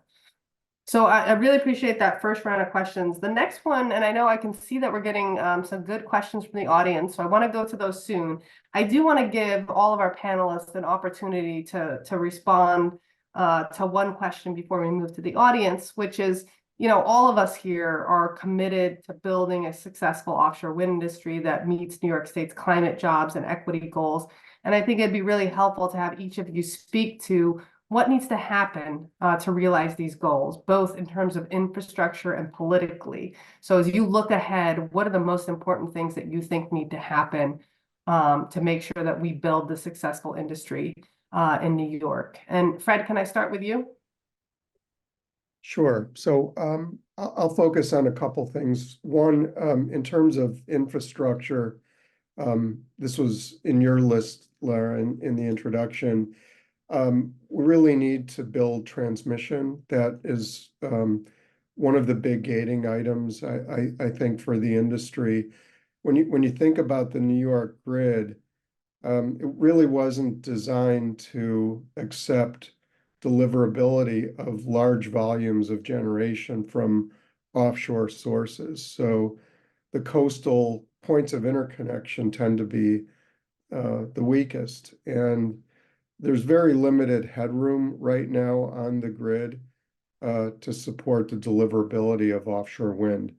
So I really appreciate that first round of questions. The next one, and I know I can see that we're getting some good questions from the audience, so I want to go to those soon. I do want to give all of our panelists an opportunity to respond to one question before we move to the audience, which is, all of us here are committed to building a successful offshore wind industry that meets New York State's climate, jobs, and equity goals. And I think it'd be really helpful to have each of you speak to what needs to happen to realize these goals, both in terms of infrastructure and politically. So as you look ahead, what are the most important things that you think need to happen to make sure that we build the successful industry in New York? And Fred, can I start with you? Sure. So I'll focus on a couple things. One, in terms of infrastructure, this was in your list, Lara, in the introduction. We really need to build transmission. That is one of the big gating items, I think, for the industry. When you think about the New York grid, it really wasn't designed to accept deliverability of large volumes of generation from offshore sources. So the coastal points of interconnection tend to be the weakest. And there's very limited headroom right now on the grid to support the deliverability of offshore wind.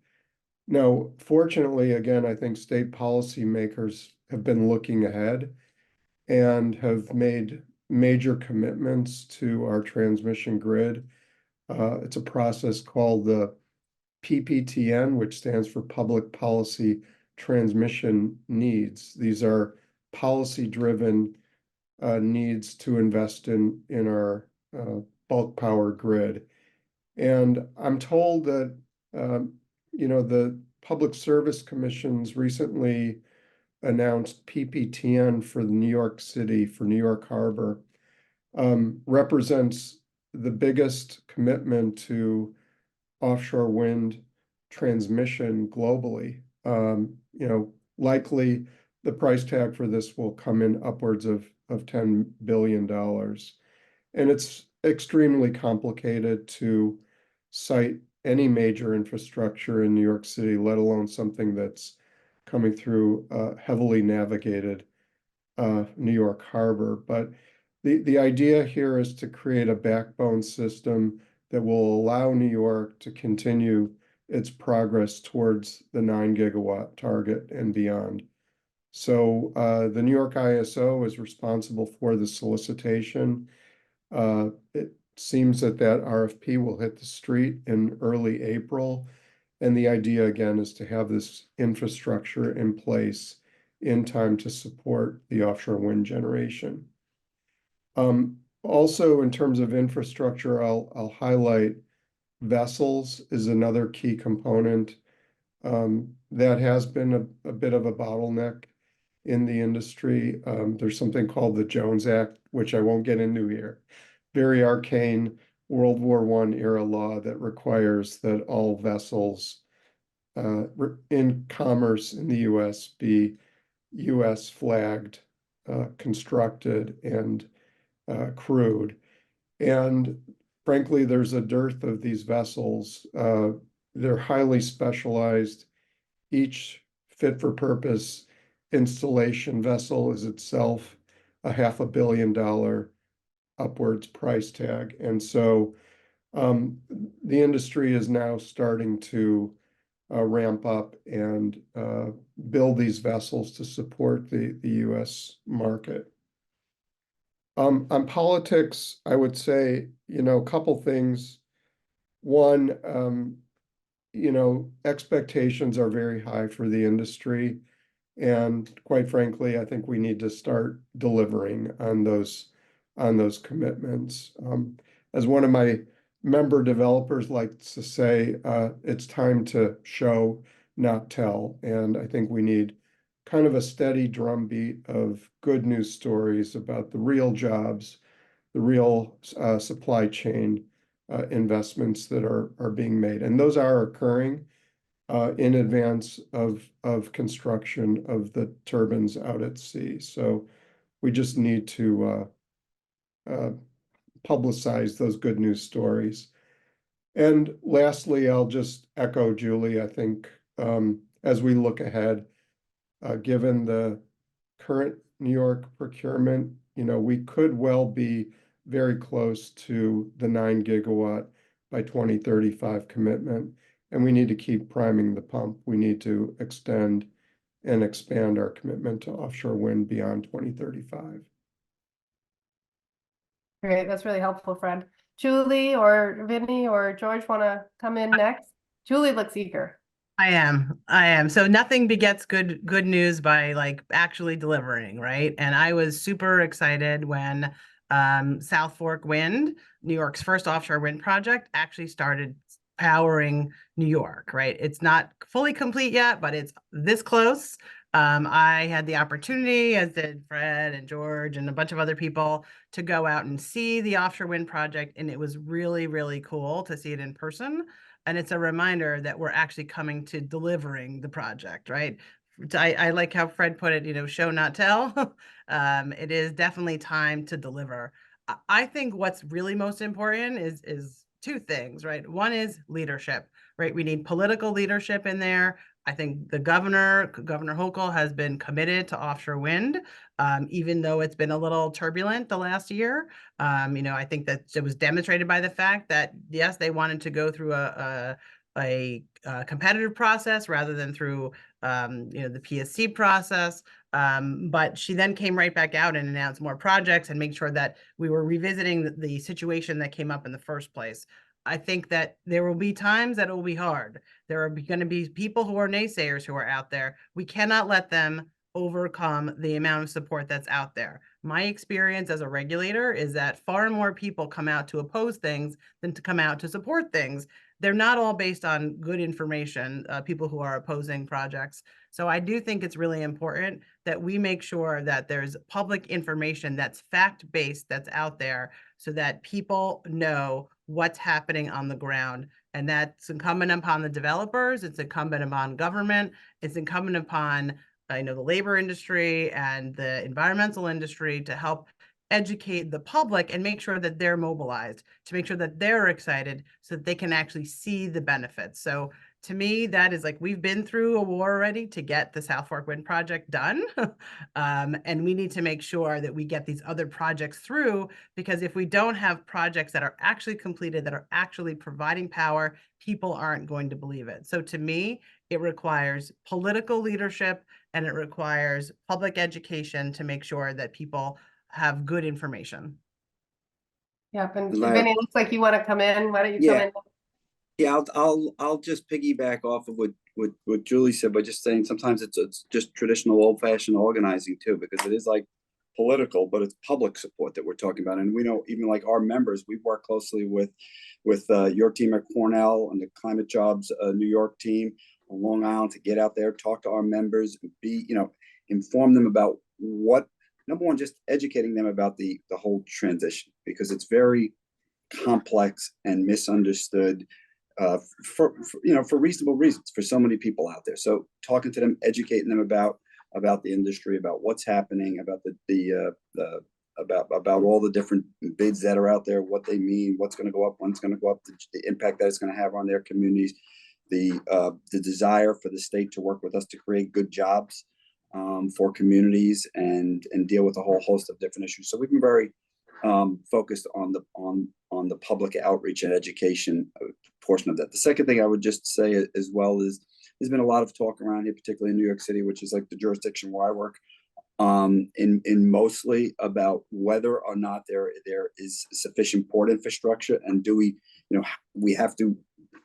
Now, fortunately, again, I think state policymakers have been looking ahead and have made major commitments to our transmission grid. It's a process called the PPTN, which stands for Public Policy Transmission Needs. These are policy-driven needs to invest in our bulk power grid. And I'm told that, the Public Service Commission's recently announced PPTN for New York City, for New York Harbor, represents the biggest commitment to offshore wind transmission globally. Likely the price tag for this will come in upwards of $10 billion. And it's extremely complicated to site any major infrastructure in New York City, let alone something that's coming through heavily navigated New York Harbor. But the idea here is to create a backbone system that will allow New York to continue its progress towards the 9 gigawatt target and beyond. So the New York ISO is responsible for the solicitation. It seems that RFP will hit the street in early April. And the idea, again, is to have this infrastructure in place in time to support the offshore wind generation. Also, in terms of infrastructure, I'll highlight vessels is another key component. That has been a bit of a bottleneck in the industry. There's something called the Jones Act, which I won't get into here. Very arcane World War I era law that requires that all vessels in commerce in the US be US flagged, constructed, and crewed. And frankly, there's a dearth of these vessels. They're highly specialized. Each fit for purpose installation vessel is itself a $500 million upwards price tag. And so the industry is now starting to ramp up and build these vessels to support the US market. On politics, I would say, a couple things. One, expectations are very high for the industry. And quite frankly, I think we need to start delivering on those commitments. As one of my member developers like to say, it's time to show, not tell. And I think we need kind of a steady drumbeat of good news stories about the real jobs, the real supply chain investments that are being made. And those are occurring in advance of construction of the turbines out at sea. So we just need to publicize those good news stories. And lastly, I'll just echo Julie. I think as we look ahead, given the current New York procurement, we could well be very close to the 9 gigawatt by 2035 commitment. And we need to keep priming the pump. We need to extend and expand our commitment to offshore wind beyond 2035. Great, that's really helpful, Fred. Julie or Vinny or George want to come in next? Julie looks eager. I am. So nothing begets good news by like actually delivering, right? And I was super excited when South Fork Wind, New York's first offshore wind project, actually started powering New York, right? It's not fully complete yet, but it's this close. I had the opportunity, as did Fred and George and a bunch of other people, to go out and see the offshore wind project, and it was really, really cool to see it in person. And it's a reminder that we're actually coming to delivering the project, right? I like how Fred put it, show, not tell. It is definitely time to deliver. I think what's really most important is two things, right? One is leadership, right? We need political leadership in there. I think Governor Hochul, has been committed to offshore wind, even though it's been a little turbulent the last year. I think that it was demonstrated by the fact that, yes, they wanted to go through a competitive process rather than through, the PSC process. But she then came right back out and announced more projects and made sure that we were revisiting the situation that came up in the first place. I think that there will be times that it will be hard. There are going to be people who are naysayers who are out there. We cannot let them overcome the amount of support that's out there. My experience as a regulator is that far more people come out to oppose things than to come out to support things. They're not all based on good information, people who are opposing projects. So I do think it's really important that we make sure that there's public information that's fact-based, that's out there, so that people know what's happening on the ground. And that's incumbent upon the developers, it's incumbent upon government, it's incumbent upon the labor industry and the environmental industry to help educate the public and make sure that they're mobilized, to make sure that they're excited so that they can actually see the benefits. So to me, that is like, we've been through a war already to get the South Fork Wind project done. And we need to make sure that we get these other projects through, because if we don't have projects that are actually completed, that are actually providing power, people aren't going to believe it. So to me, it requires political leadership and it requires public education to make sure that people have good information. Yep, and Larry- Vinny, it looks like you want to come in. Why don't you come in? Yeah, I'll just piggyback off of what Julie said by just saying sometimes it's just traditional old-fashioned organizing too, because it is like political, but it's public support that we're talking about. And we know even like our members, we've worked closely with your team at Cornell and the Climate Jobs New York team on Long Island to get out there, talk to our members, and inform them about what, number one, just educating them about the whole transition, because it's very complex and misunderstood for reasonable reasons for so many people out there. So talking to them, educating them about the industry, about what's happening, about about all the different bids that are out there, what they mean, what's going to go up, when it's going to go up, the impact that it's going to have on their communities, the desire for the state to work with us to create good jobs for communities and deal with a whole host of different issues. So we've been very focused on the public outreach and education portion of that. The second thing I would just say as well is there's been a lot of talk around here, particularly in New York City, which is like the jurisdiction where I work, in mostly about whether or not there is sufficient port infrastructure, and do we have to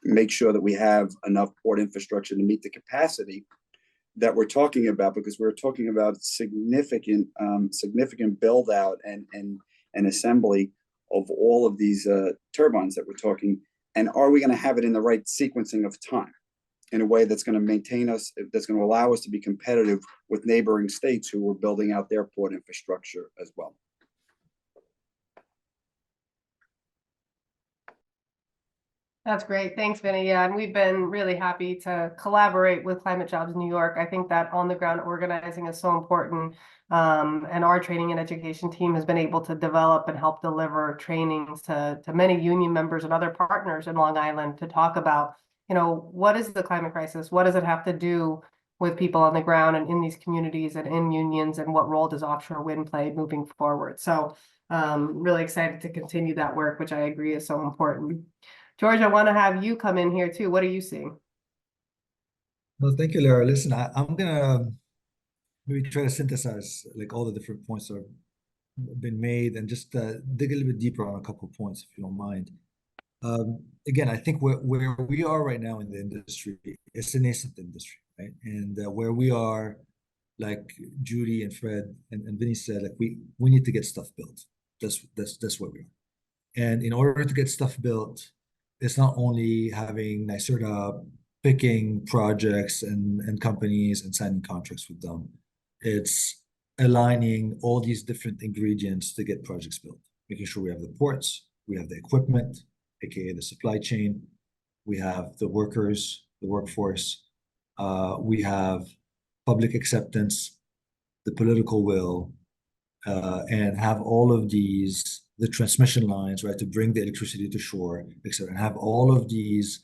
make sure that we have enough port infrastructure to meet the capacity that we're talking about, because we're talking about significant build out and assembly of all of these turbines that we're talking, and are we going to have it in the right sequencing of time, in a way that's going to maintain us, that's going to allow us to be competitive with neighboring states who are building out their port infrastructure as well. That's great. Thanks, Vinny. Yeah, and we've been really happy to collaborate with Climate Jobs New York. I think that on the ground organizing is so important. And our training and education team has been able to develop and help deliver trainings to many union members and other partners in Long Island to talk about, what is the climate crisis? What does it have to do with people on the ground and in these communities and in unions, and what role does offshore wind play moving forward? So really excited to continue that work, which I agree is so important. George, I want to have you come in here too. What are you seeing? Well, thank you, Lara. Listen, I'm gonna maybe try to synthesize like all the different points that have been made and just dig a little bit deeper on a couple of points, if you don't mind. Again, I think where we are right now in the industry, it's a nascent industry, right? And where we are, like Judy and Fred and Vinny said, like we need to get stuff built. That's where we are. And in order to get stuff built, it's not only having NYSERDA picking projects and companies and signing contracts with them. It's aligning all these different ingredients to get projects built, making sure we have the ports, we have the equipment, aka the supply chain, we have the workers, the workforce, we have public acceptance, the political will, and have all of these, the transmission lines, right, to bring the electricity to shore, etc., and have all of these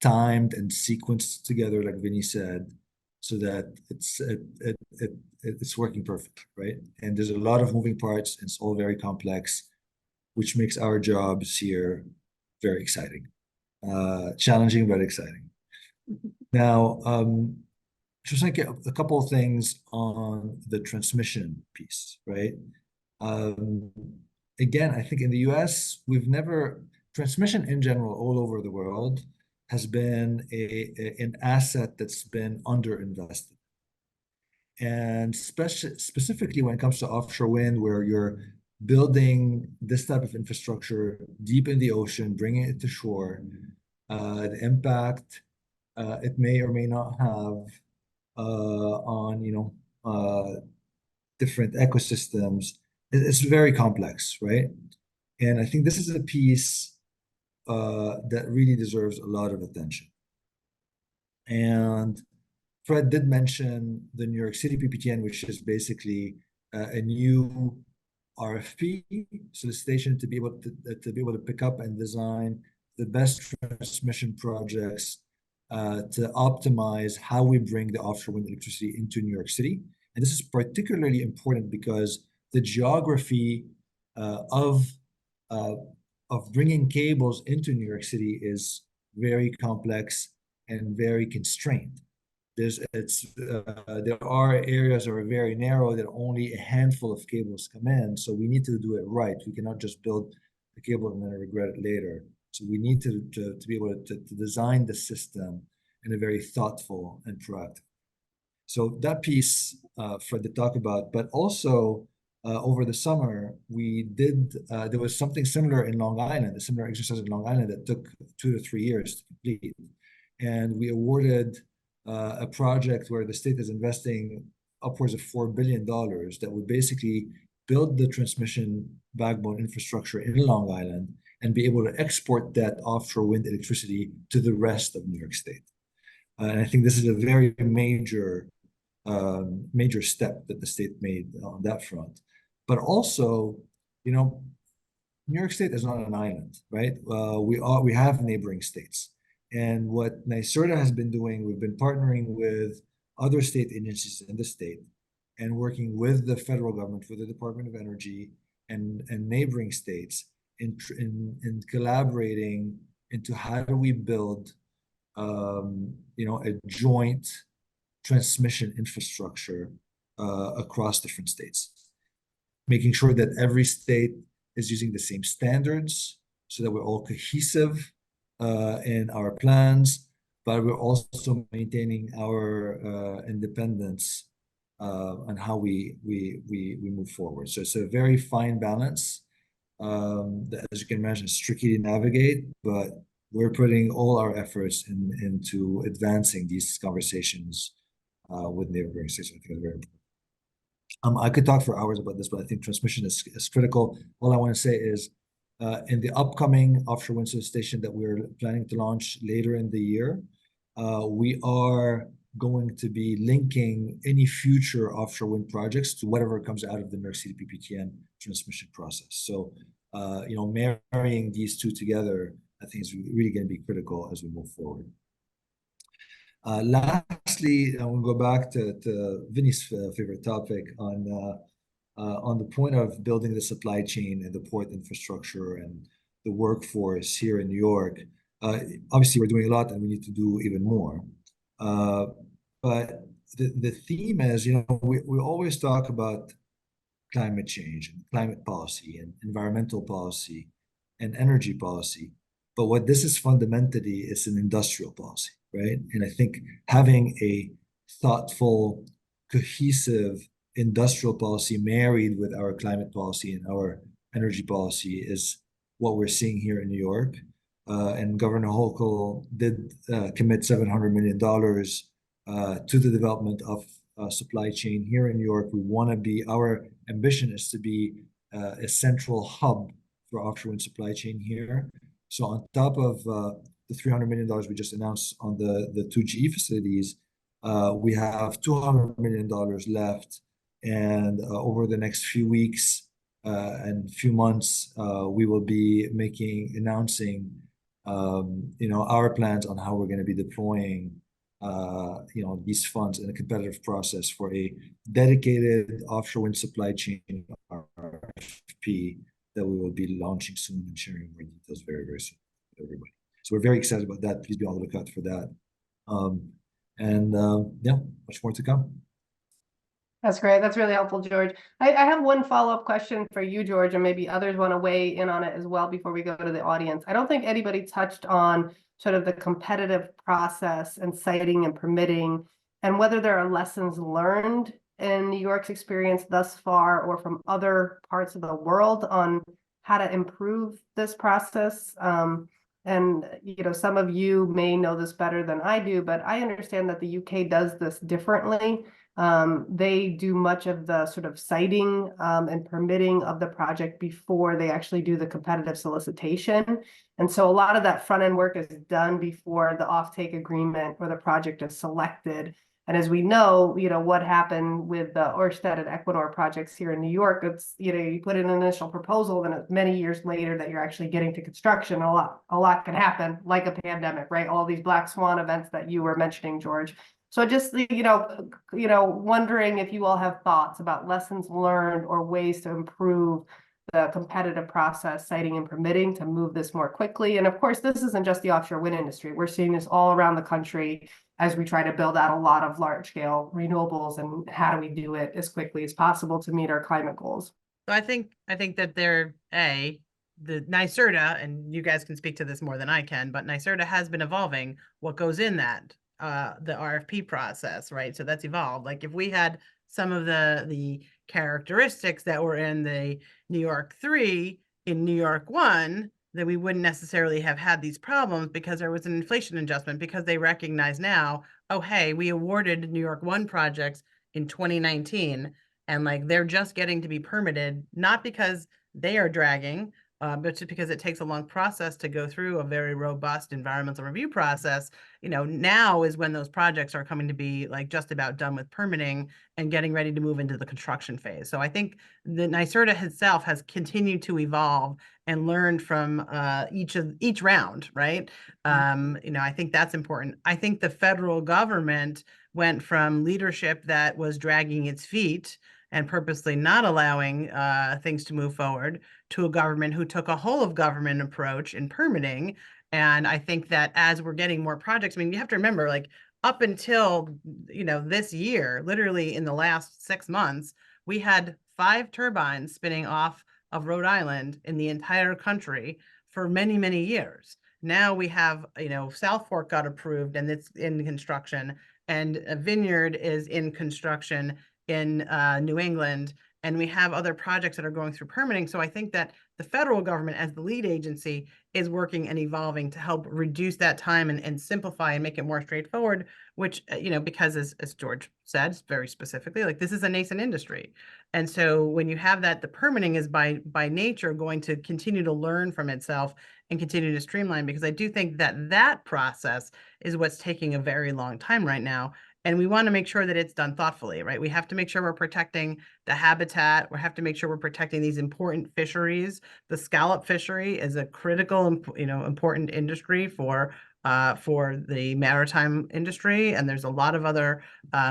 timed and sequenced together, like Vinny said, so that it's working perfect, right? And there's a lot of moving parts, and it's all very complex, which makes our jobs here very exciting, challenging but exciting. Now, just like a couple of things on the transmission piece, right? Again, I think in the US, transmission in general all over the world has been an asset that's been underinvested. And specifically when it comes to offshore wind, where you're building this type of infrastructure deep in the ocean, bringing it to shore, the impact it may or may not have on different ecosystems, it's very complex, right? And I think this is a piece that really deserves a lot of attention. And Fred did mention the New York City PPTN, which is basically a new RFP solicitation to be able to pick up and design the best transmission projects to optimize how we bring the offshore wind electricity into New York City. And this is particularly important because the geography of bringing cables into New York City is very complex and very constrained. There are areas that are very narrow that only a handful of cables come in, so we need to do it right. We cannot just build a cable and then regret it later. So we need to be able to design the system in a very thoughtful and proactive. So that piece Fred did talk about, but also over the summer there was something similar in Long Island, a similar exercise in Long Island that took 2 to 3 years to complete, and we awarded a project where the state is investing upwards of $4 billion that would basically build the transmission backbone infrastructure in Long Island and be able to export that offshore wind electricity to the rest of New York State. And I think this is a very major step that the state made on that front. But also, New York State is not an island, right? We have neighboring states. And what NYSERDA has been doing, we've been partnering with other state agencies in the state and working with the federal government, with the Department of Energy and neighboring states in collaborating into how do we build a joint transmission infrastructure across different states, making sure that every state is using the same standards so that we're all cohesive in our plans, but we're also maintaining our independence on how we move forward. So it's a very fine balance. that, as you can imagine, is tricky to navigate, but we're putting all our efforts into advancing these conversations with neighboring states. I think it's very important. I could talk for hours about this, but I think transmission is critical. All I want to say is, in the upcoming offshore wind station that we're planning to launch later in the year, we are going to be linking any future offshore wind projects to whatever comes out of the NERC CDPPTN transmission process. So, you know, marrying these two together, I think is really going to be critical as we move forward. Lastly, I want to go back to Vinny's favorite topic on the point of building the supply chain and the port infrastructure and the workforce here in New York. Obviously, we're doing a lot, and we need to do even more. But the theme is, you know, we always talk about climate change and climate policy and environmental policy and energy policy. But what this is fundamentally is an industrial policy, right? And I think having a thoughtful, cohesive industrial policy married with our climate policy and our energy policy is what we're seeing here in New York. And Governor Hochul did commit $700 million to the development of supply chain here in New York. We want to be, our ambition is to be a central hub for offshore wind supply chain here. So on top of the $300 million we just announced on the two GE facilities, we have $200 million left. And over the next few weeks and few months, we will be announcing, you know, our plans on how we're going to be deploying, you know, these funds in a competitive process for a dedicated offshore wind supply chain RFP that we will be launching soon and sharing more details very, very soon with everybody. So we're very excited about that. Please be on the lookout for that. Yeah, much more to come. That's great. That's really helpful, George. I have one follow-up question for you, George, and maybe others want to weigh in on it as well before we go to the audience. I don't think anybody touched on sort of the competitive process and siting and permitting, and whether there are lessons learned in New York's experience thus far or from other parts of the world on how to improve this process. And, you know, some of you may know this better than I do, but I understand that the UK does this differently. They do much of the sort of siting and permitting of the project before they actually do the competitive solicitation. And so a lot of that front end work is done before the offtake agreement or the project is selected. And as we know, you know, what happened with the Ørsted and Equinor projects here in New York, it's, you know, you put in an initial proposal, then it's many years later that you're actually getting to construction. A lot can happen, like a pandemic, right? All these black swan events that you were mentioning, George. So just, you know, wondering if you all have thoughts about lessons learned or ways to improve the competitive process, siting and permitting to move this more quickly. And of course, this isn't just the offshore wind industry. We're seeing this all around the country as we try to build out a lot of large scale renewables, and how do we do it as quickly as possible to meet our climate goals? So I think that the NYSERDA, and you guys can speak to this more than I can, but NYSERDA has been evolving what goes in that, the RFP process, right? So that's evolved. Like if we had some of the characteristics that were in the New York 3 in New York 1, then we wouldn't necessarily have had these problems, because there was an inflation adjustment, because they recognize now, oh, hey, we awarded New York 1 projects in 2019, and like they're just getting to be permitted, not because they are dragging, but just because it takes a long process to go through a very robust environmental review process. You know, now is when those projects are coming to be like just about done with permitting and getting ready to move into the construction phase. So I think the NYSERDA itself has continued to evolve and learned from each round, right? You know, I think that's important. I think the federal government went from leadership that was dragging its feet and purposely not allowing things to move forward, to a government who took a whole of government approach in permitting. And I think that as we're getting more projects, I mean, you have to remember, like up until, you know, this year, literally in the last 6 months, we had 5 turbines spinning off of Rhode Island in the entire country for many, many years. Now we have, you know, South Fork got approved and it's in construction, and Vineyard is in construction in New England, and we have other projects that are going through permitting. So I think that the federal government as the lead agency is working and evolving to help reduce that time and simplify and make it more straightforward, which, because as George said very specifically, like this is a nascent industry. And so when you have that, the permitting is by nature going to continue to learn from itself and continue to streamline, because I do think that process is what's taking a very long time right now. And we want to make sure that it's done thoughtfully, right? We have to make sure we're protecting the habitat. We have to make sure we're protecting these important fisheries. The scallop fishery is a critical, important industry for the maritime industry. And there's a lot of other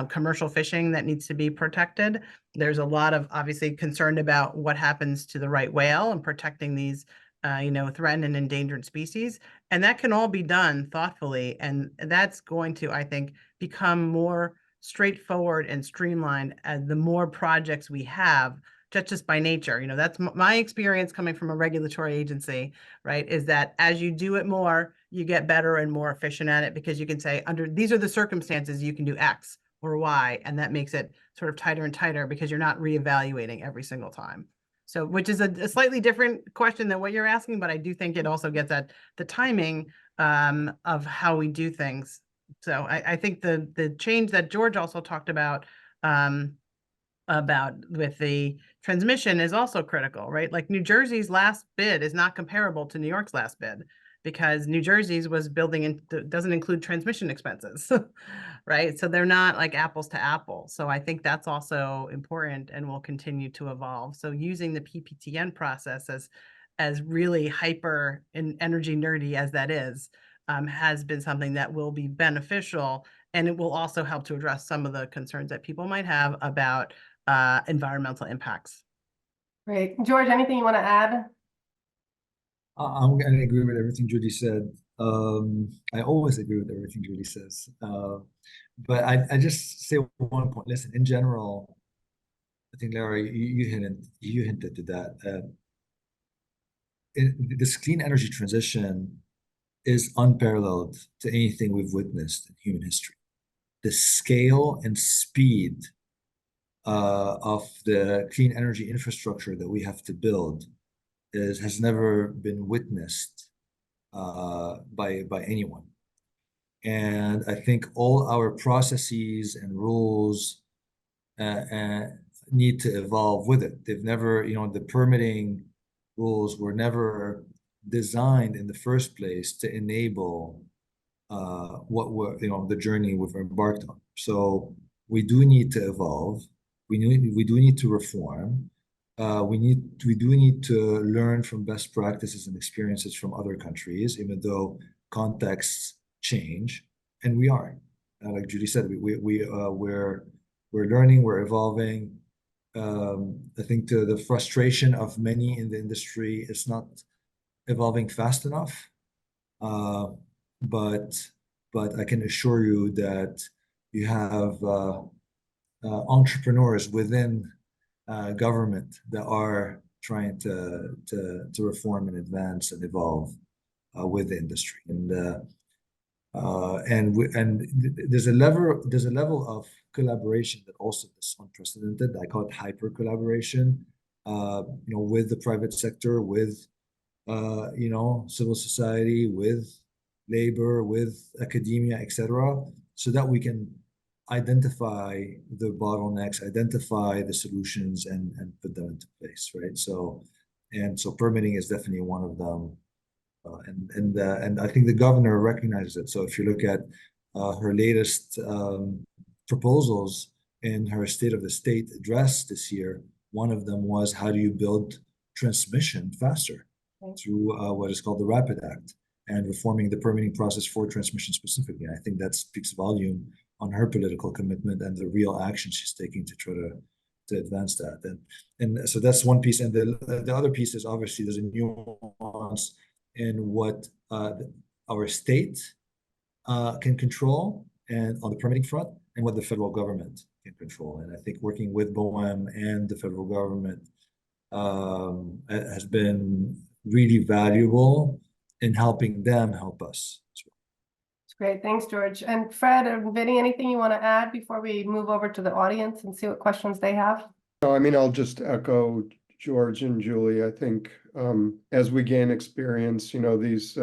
commercial fishing that needs to be protected. There's a lot of obviously concerned about what happens to the right whale and protecting these threatened and endangered species. And that can all be done thoughtfully. And that's going to, I think, become more straightforward and streamlined as the more projects we have, just by nature. That's my experience coming from a regulatory agency, right? Is that as you do it more, you get better and more efficient at it, because you can say these are the circumstances you can do X or Y, and that makes it sort of tighter and tighter because you're not reevaluating every single time. So, which is a slightly different question than what you're asking, but I do think it also gets at the timing of how we do things. So I think the change that George also talked about with the transmission is also critical, right? Like New Jersey's last bid is not comparable to New York's last bid, because New Jersey's was building doesn't include transmission expenses, right? So they're not like apples to apples. So I think that's also important and will continue to evolve. So using the PPTN process as really hyper and energy nerdy as that is, has been something that will be beneficial, and it will also help to address some of the concerns that people might have about environmental impacts. Great. George, anything you want to add? I'm going to agree with everything Judy said. I always agree with everything Judy says. But I just say one point. Listen, in general, I think, Lara, you hinted to that. This clean energy transition is unparalleled to anything we've witnessed in human history. The scale and speed of the clean energy infrastructure that we have to build has never been witnessed by anyone. And I think all our processes and rules need to evolve with it. They've never, the permitting rules were never designed in the first place to enable what we're, the journey we've embarked on. So we do need to evolve. We do need to reform. We do need to learn from best practices and experiences from other countries, even though contexts change, and we are. Like Judy said, we're learning, we're evolving. I think to the frustration of many in the industry, it's not evolving fast enough. But I can assure you that you have entrepreneurs within government that are trying to reform and advance and evolve with the industry, and there's a level of collaboration that also is unprecedented. I call it hyper collaboration, with the private sector, with civil society, with labor, with academia, etc., so that we can identify the bottlenecks, identify the solutions, and put them into place, right? So permitting is definitely one of them, and I think the governor recognizes it. So if you look at her latest proposals in her State of the State address this year, one of them was, how do you build transmission faster through what is called the RAPID Act, and reforming the permitting process for transmission specifically. And I think that speaks volume on her political commitment and the real action she's taking to try to advance that. And so that's one piece. And the other piece is, obviously there's a nuance in what our state can control and on the permitting front, and what the federal government can control. And I think working with BOEM and the federal government has been really valuable in helping them help us as well. That's great. Thanks, George. And Fred or Vinny, anything you want to add before we move over to the audience and see what questions they have? No, I mean, I'll just echo George and Julie. I think as we gain experience, these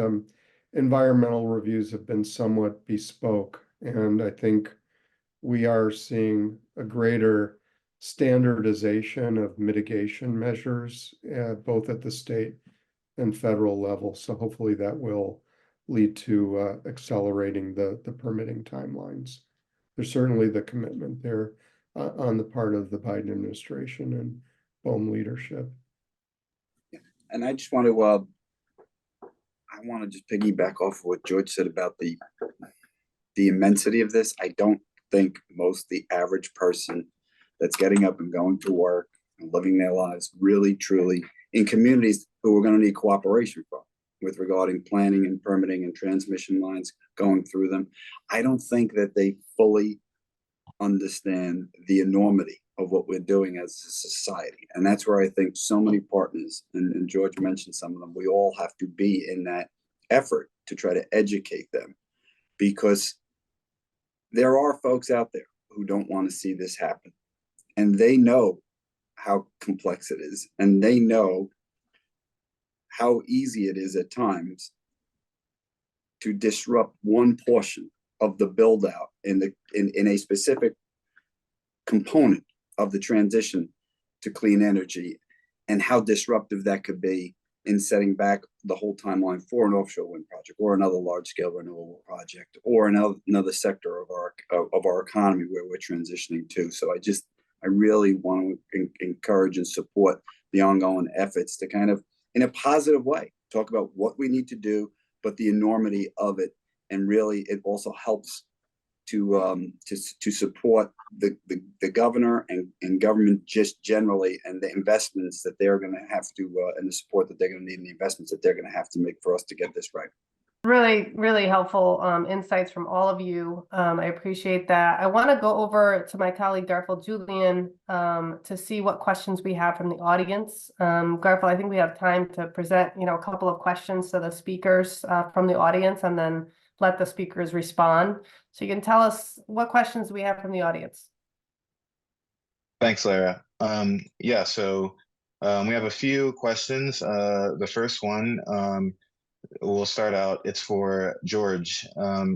environmental reviews have been somewhat bespoke, and I think we are seeing a greater standardization of mitigation measures, both at the state and federal level. So hopefully that will lead to accelerating the permitting timelines. There's certainly the commitment there on the part of the Biden administration and BOEM leadership. And I just want to just piggyback off what George said about the immensity of this. I don't think the average person that's getting up and going to work and living their lives really, truly in communities who are going to need cooperation from with regarding planning and permitting and transmission lines going through them. I don't think that they fully understand the enormity of what we're doing as a society. And that's where I think so many partners, and George mentioned some of them, we all have to be in that effort to try to educate them, because there are folks out there who don't want to see this happen. And they know how complex it is. And they know how easy it is at times to disrupt one portion of the build out in a specific component of the transition to clean energy, and how disruptive that could be in setting back the whole timeline for an offshore wind project or another large scale renewable project or another sector of our economy where we're transitioning to. So I really want to encourage and support the ongoing efforts to kind of, in a positive way, talk about what we need to do, but the enormity of it. And really, it also helps to support the governor and government just generally, and the investments that they're going to have to, and the support that they're going to need, and the investments that they're going to have to make for us to get this right. Really, really helpful insights from all of you. I appreciate that. I want to go over to my colleague Garfield Julian to see what questions we have from the audience. Garfield, I think we have time to present, a couple of questions to the speakers from the audience, and then let the speakers respond. So you can tell us what questions we have from the audience. Thanks, Lara. Yeah, so we have a few questions. The first one, we'll start out, it's for George.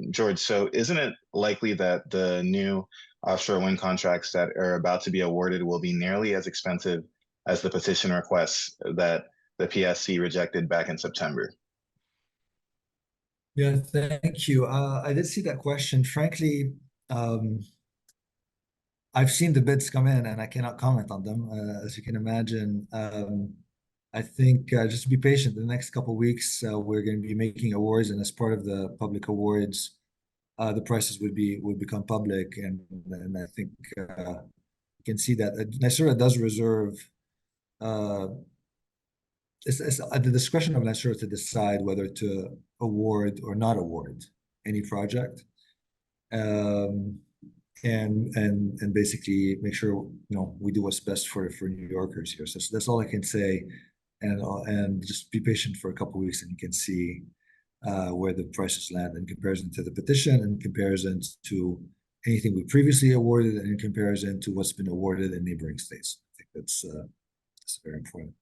George, so isn't it likely that the new offshore wind contracts that are about to be awarded will be nearly as expensive as the petition requests that the PSC rejected back in September? Yeah, thank you. I did see that question. Frankly, I've seen the bids come in and I cannot comment on them, as you can imagine. I think just to be patient, the next couple of weeks, we're going to be making awards, and as part of the public awards, the prices would become public, and I think you can see that NYSERDA does reserve it's at the discretion of NYSERDA to decide whether to award or not award any project, and basically make sure we do what's best for New Yorkers here. So that's all I can say, and just be patient for a couple of weeks, and you can see where the prices land in comparison to the petition, in comparison to anything we previously awarded, and in comparison to what's been awarded in neighboring states. I think that's very important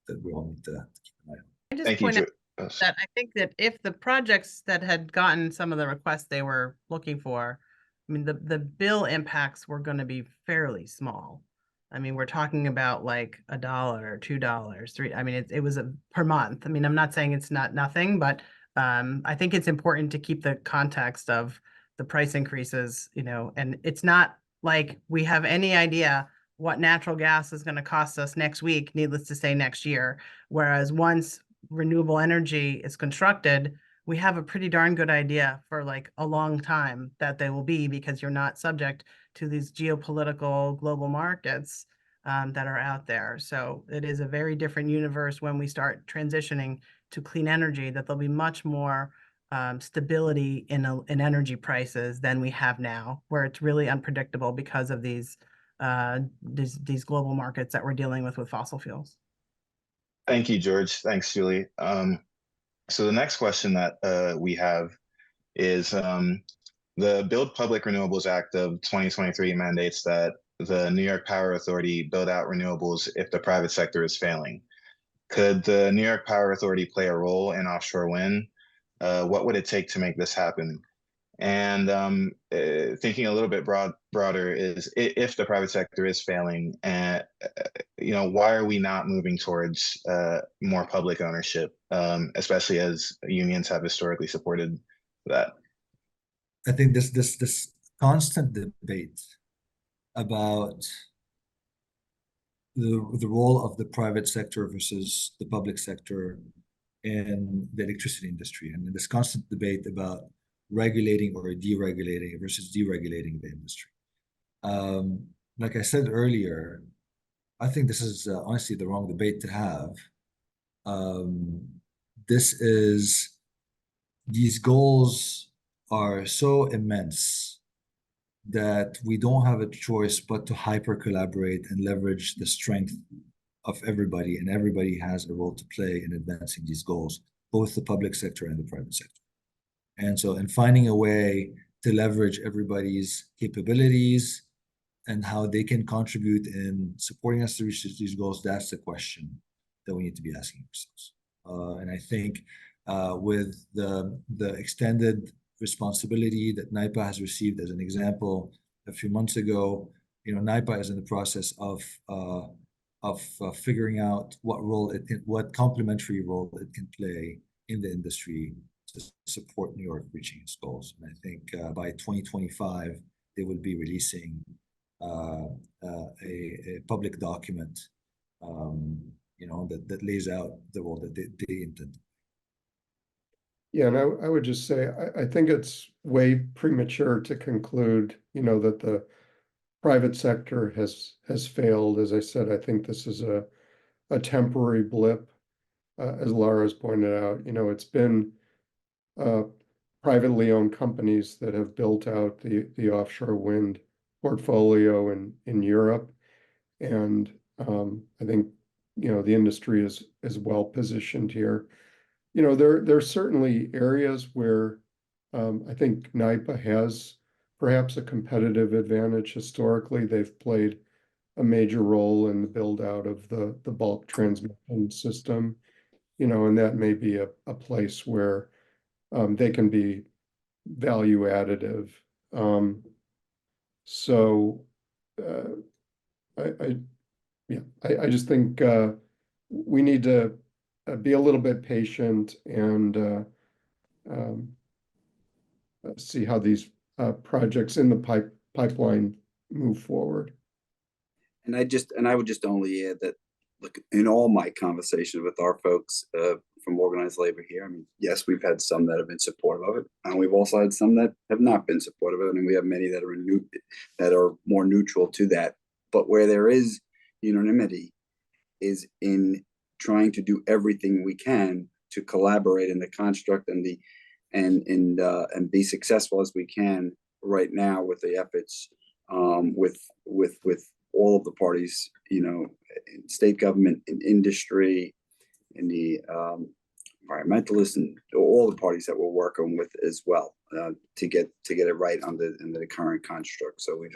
that we all need to keep an eye on. I just Thank point you, out that I think that if the projects that had gotten some of the requests they were looking for, I mean, the bill impacts were going to be fairly small. I mean, we're talking about like $1 or $2, $3. I mean, it was per month. I mean, I'm not saying it's not nothing, but I think it's important to keep the context of the price increases, and it's not like we have any idea what natural gas is going to cost us next week, needless to say next year. Whereas once renewable energy is constructed, we have a pretty darn good idea for like a long time that they will be, because you're not subject to these geopolitical global markets that are out there. So it is a very different universe when we start transitioning to clean energy, that there'll be much more stability in energy prices than we have now, where it's really unpredictable because of these global markets that we're dealing with fossil fuels. Thank you, George. Thanks, Julie. So the next question that we have is the Build Public Renewables Act of 2023 mandates that the New York Power Authority build out renewables if the private sector is failing? Could the New York Power Authority play a role in offshore wind? What would it take to make this happen? And thinking a little bit broader is if the private sector is failing, and why are we not moving towards more public ownership, especially as unions have historically supported that? I think this constant debate about the role of the private sector versus the public sector in the electricity industry, and this constant debate about regulating or deregulating versus deregulating the industry. Like I said earlier, I think this is honestly the wrong debate to have. These goals are so immense that we don't have a choice but to hyper collaborate and leverage the strength of everybody, and everybody has a role to play in advancing these goals, both the public sector and the private sector. And so in finding a way to leverage everybody's capabilities and how they can contribute in supporting us to reach these goals, that's the question that we need to be asking ourselves. And I think with the extended responsibility that NYPA has received, as an example, a few months ago, NYPA is in the process of figuring out what complementary role it can play in the industry to support New York reaching its goals. And I think by 2025, they will be releasing a public document, that lays out the role that they intend. Yeah, and I would just say, I think it's way premature to conclude, that the private sector has failed. As I said, I think this is a temporary blip. As Laura's pointed out, it's been privately owned companies that have built out the offshore wind portfolio in Europe. And I think, the industry is well positioned here. There's certainly areas where I think NYPA has perhaps a competitive advantage. Historically, they've played a major role in the build out of the bulk transmission system, and that may be a place where they can be value additive. So I just think we need to be a little bit patient and see how these projects in the pipeline move forward. And I would just only add that, look, in all my conversations with our folks from organized labor here, I mean, yes, we've had some that have been supportive of it, and we've also had some that have not been supportive of it, and we have many that are more neutral to that. But where there is unanimity is in trying to do everything we can to collaborate in the construct and be successful as we can right now with the efforts with all of the parties, in state government, in industry, in the environmentalists, and all the parties that we're working with as well, to get it right under the current construct. So we've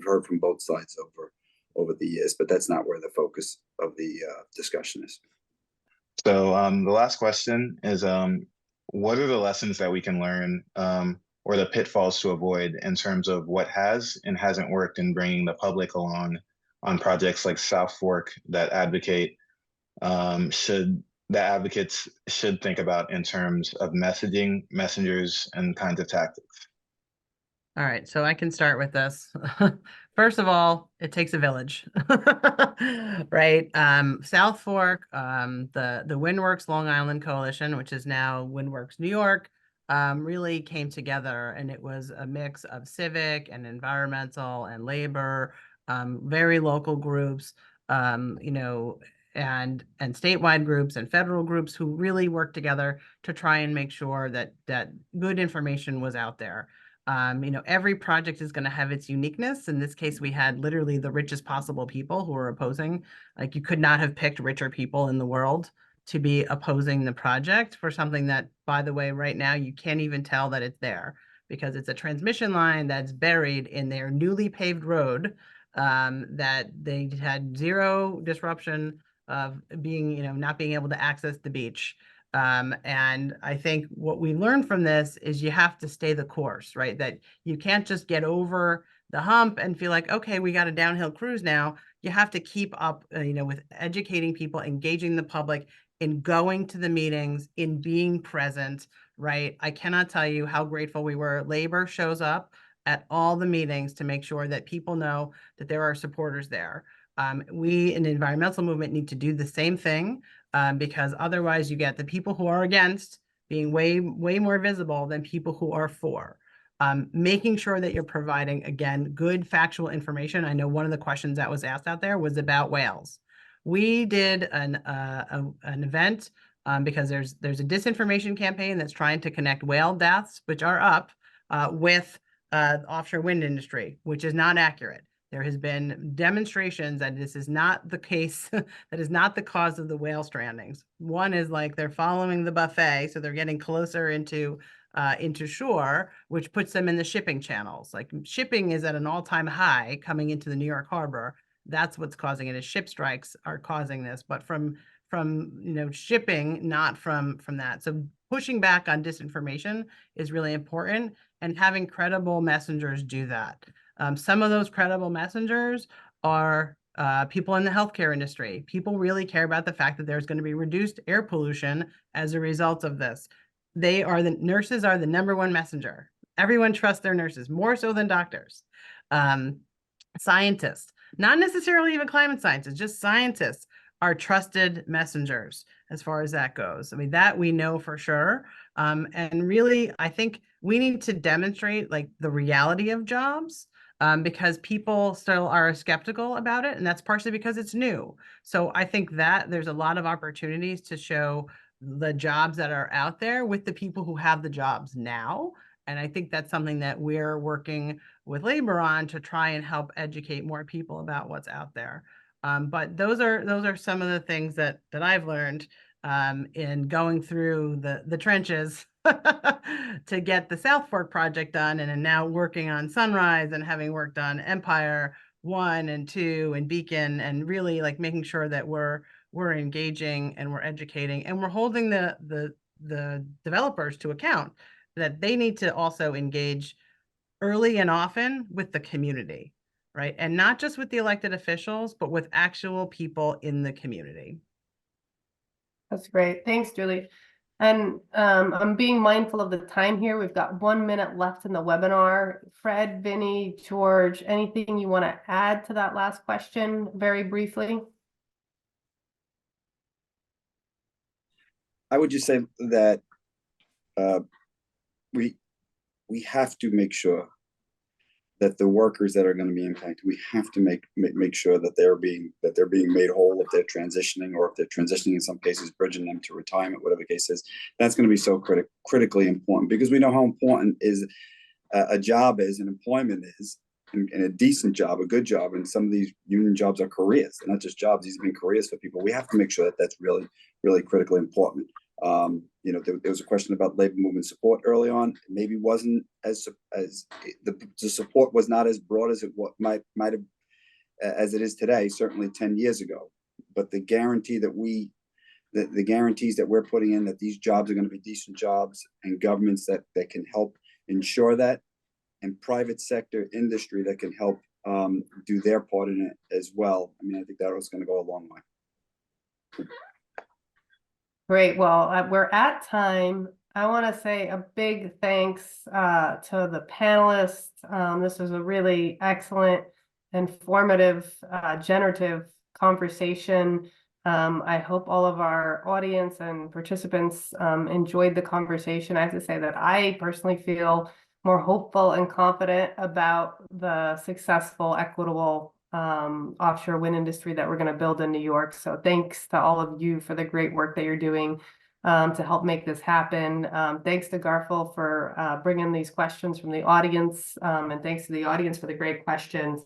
heard from both sides over the years, but that's not where the focus of the discussion is. So the last question is, what are the lessons that we can learn or the pitfalls to avoid in terms of what has and hasn't worked in bringing the public along on projects like South Fork that advocates should think about in terms of messaging, messengers, and kinds of tactics? All right, so I can start with this. First of all, it takes a village, right? South Fork, the WindWorks Long Island Coalition, which is now WindWorks New York, really came together, and it was a mix of civic and environmental and labor, very local groups, and statewide groups and federal groups who really worked together to try and make sure that good information was out there. Every project is going to have its uniqueness. In this case, we had literally the richest possible people who were opposing. Like, you could not have picked richer people in the world to be opposing the project for something that, by the way, right now, you can't even tell that it's there because it's a transmission line that's buried in their newly paved road, that they had zero disruption of being, not being able to access the beach. And I think what we learned from this is you have to stay the course, right? That you can't just get over the hump and feel like, okay, we got a downhill cruise now. You have to keep up, with educating people, engaging the public, in going to the meetings, in being present, right? I cannot tell you how grateful we were. Labor shows up at all the meetings to make sure that people know that there are supporters there. We in the environmental movement need to do the same thing, because otherwise you get the people who are against being way more visible than people who are for. Making sure that you're providing, again, good factual information. I know one of the questions that was asked out there was about whales. We did an event, because there's a disinformation campaign that's trying to connect whale deaths, which are up, with offshore wind industry, which is not accurate. There has been demonstrations that this is not the case, that is not the cause of the whale strandings. One is like they're following the buffet, so they're getting closer into shore, which puts them in the shipping channels. Like shipping is at an all-time high coming into the New York harbor. That's what's causing it. Is ship strikes are causing this, but from shipping, not from that. So pushing back on disinformation is really important, and having credible messengers do that. Some of those credible messengers are people in the healthcare industry. People really care about the fact that there's going to be reduced air pollution as a result of this. Nurses are the number one messenger. Everyone trusts their nurses more so than doctors. Scientists, not necessarily even climate scientists, just scientists are trusted messengers as far as that goes. I mean, that we know for sure. And really, I think we need to demonstrate like the reality of jobs, because people still are skeptical about it. And that's partially because it's new. So I think that there's a lot of opportunities to show the jobs that are out there with the people who have the jobs now. And I think that's something that we're working with labor on to try and help educate more people about what's out there. But those are some of the things that I've learned in going through the trenches to get the South Fork project done, and now working on Sunrise, and having worked on Empire 1 and 2 and Beacon, and really like making sure that we're engaging and we're educating and we're holding the developers to account, that they need to also engage early and often with the community, right? And not just with the elected officials, but with actual people in the community. That's great. Thanks, Julie. And I'm being mindful of the time here. We've got 1 minute left in the webinar. Fred, Vinny, George, anything you want to add to that last question very briefly? I would just say that we have to make sure that the workers that are going to be impacted, we have to make sure that they're being made whole if they're transitioning, or if they're transitioning in some cases, bridging them to retirement, whatever the case is. That's going to be so critically important, because we know how important is a job is, and employment is, and a decent job, a good job. And some of these union jobs are careers. They're not just jobs; these have been careers for people. We have to make sure that that's really, really critically important. There was a question about labor movement support early on. It maybe wasn't as the support was not as broad as it might have as it is today. Certainly 10 years ago, but the guarantees that we're putting in, that these jobs are going to be decent jobs, and governments that can help ensure that, and private sector industry that can help do their part in it as well. I mean, I think that was going to go a long way. Great. Well, we're at time. I want to say a big thanks to the panelists. This was a really excellent, informative, generative conversation. I hope all of our audience and participants enjoyed the conversation. I have to say that I personally feel more hopeful and confident about the successful, equitable offshore wind industry that we're going to build in New York. So thanks to all of you for the great work that you're doing to help make this happen. Thanks to Garful for bringing these questions from the audience, and thanks to the audience for the great questions.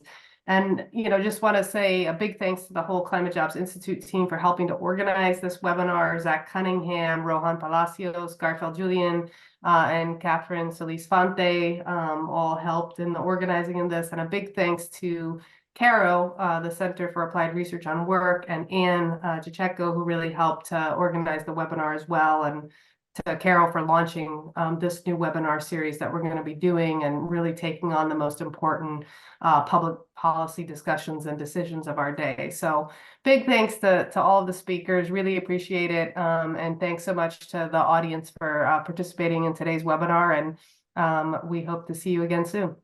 And, just want to say a big thanks to the whole Climate Jobs Institute team for helping to organize this webinar. Zach Cunningham, Rohan Palacios, Garfield Julian, and Catherine Solis-Fonte all helped in the organizing of this. And a big thanks to Caro, the Center for Applied Research on Work, and Anne Jacheco, who really helped organize the webinar as well, and to Carol for launching this new webinar series that we're going to be doing and really taking on the most important public policy discussions and decisions of our day. So big thanks to all of the speakers, really appreciate it. And thanks so much to the audience for participating in today's webinar. And we hope to see you again soon.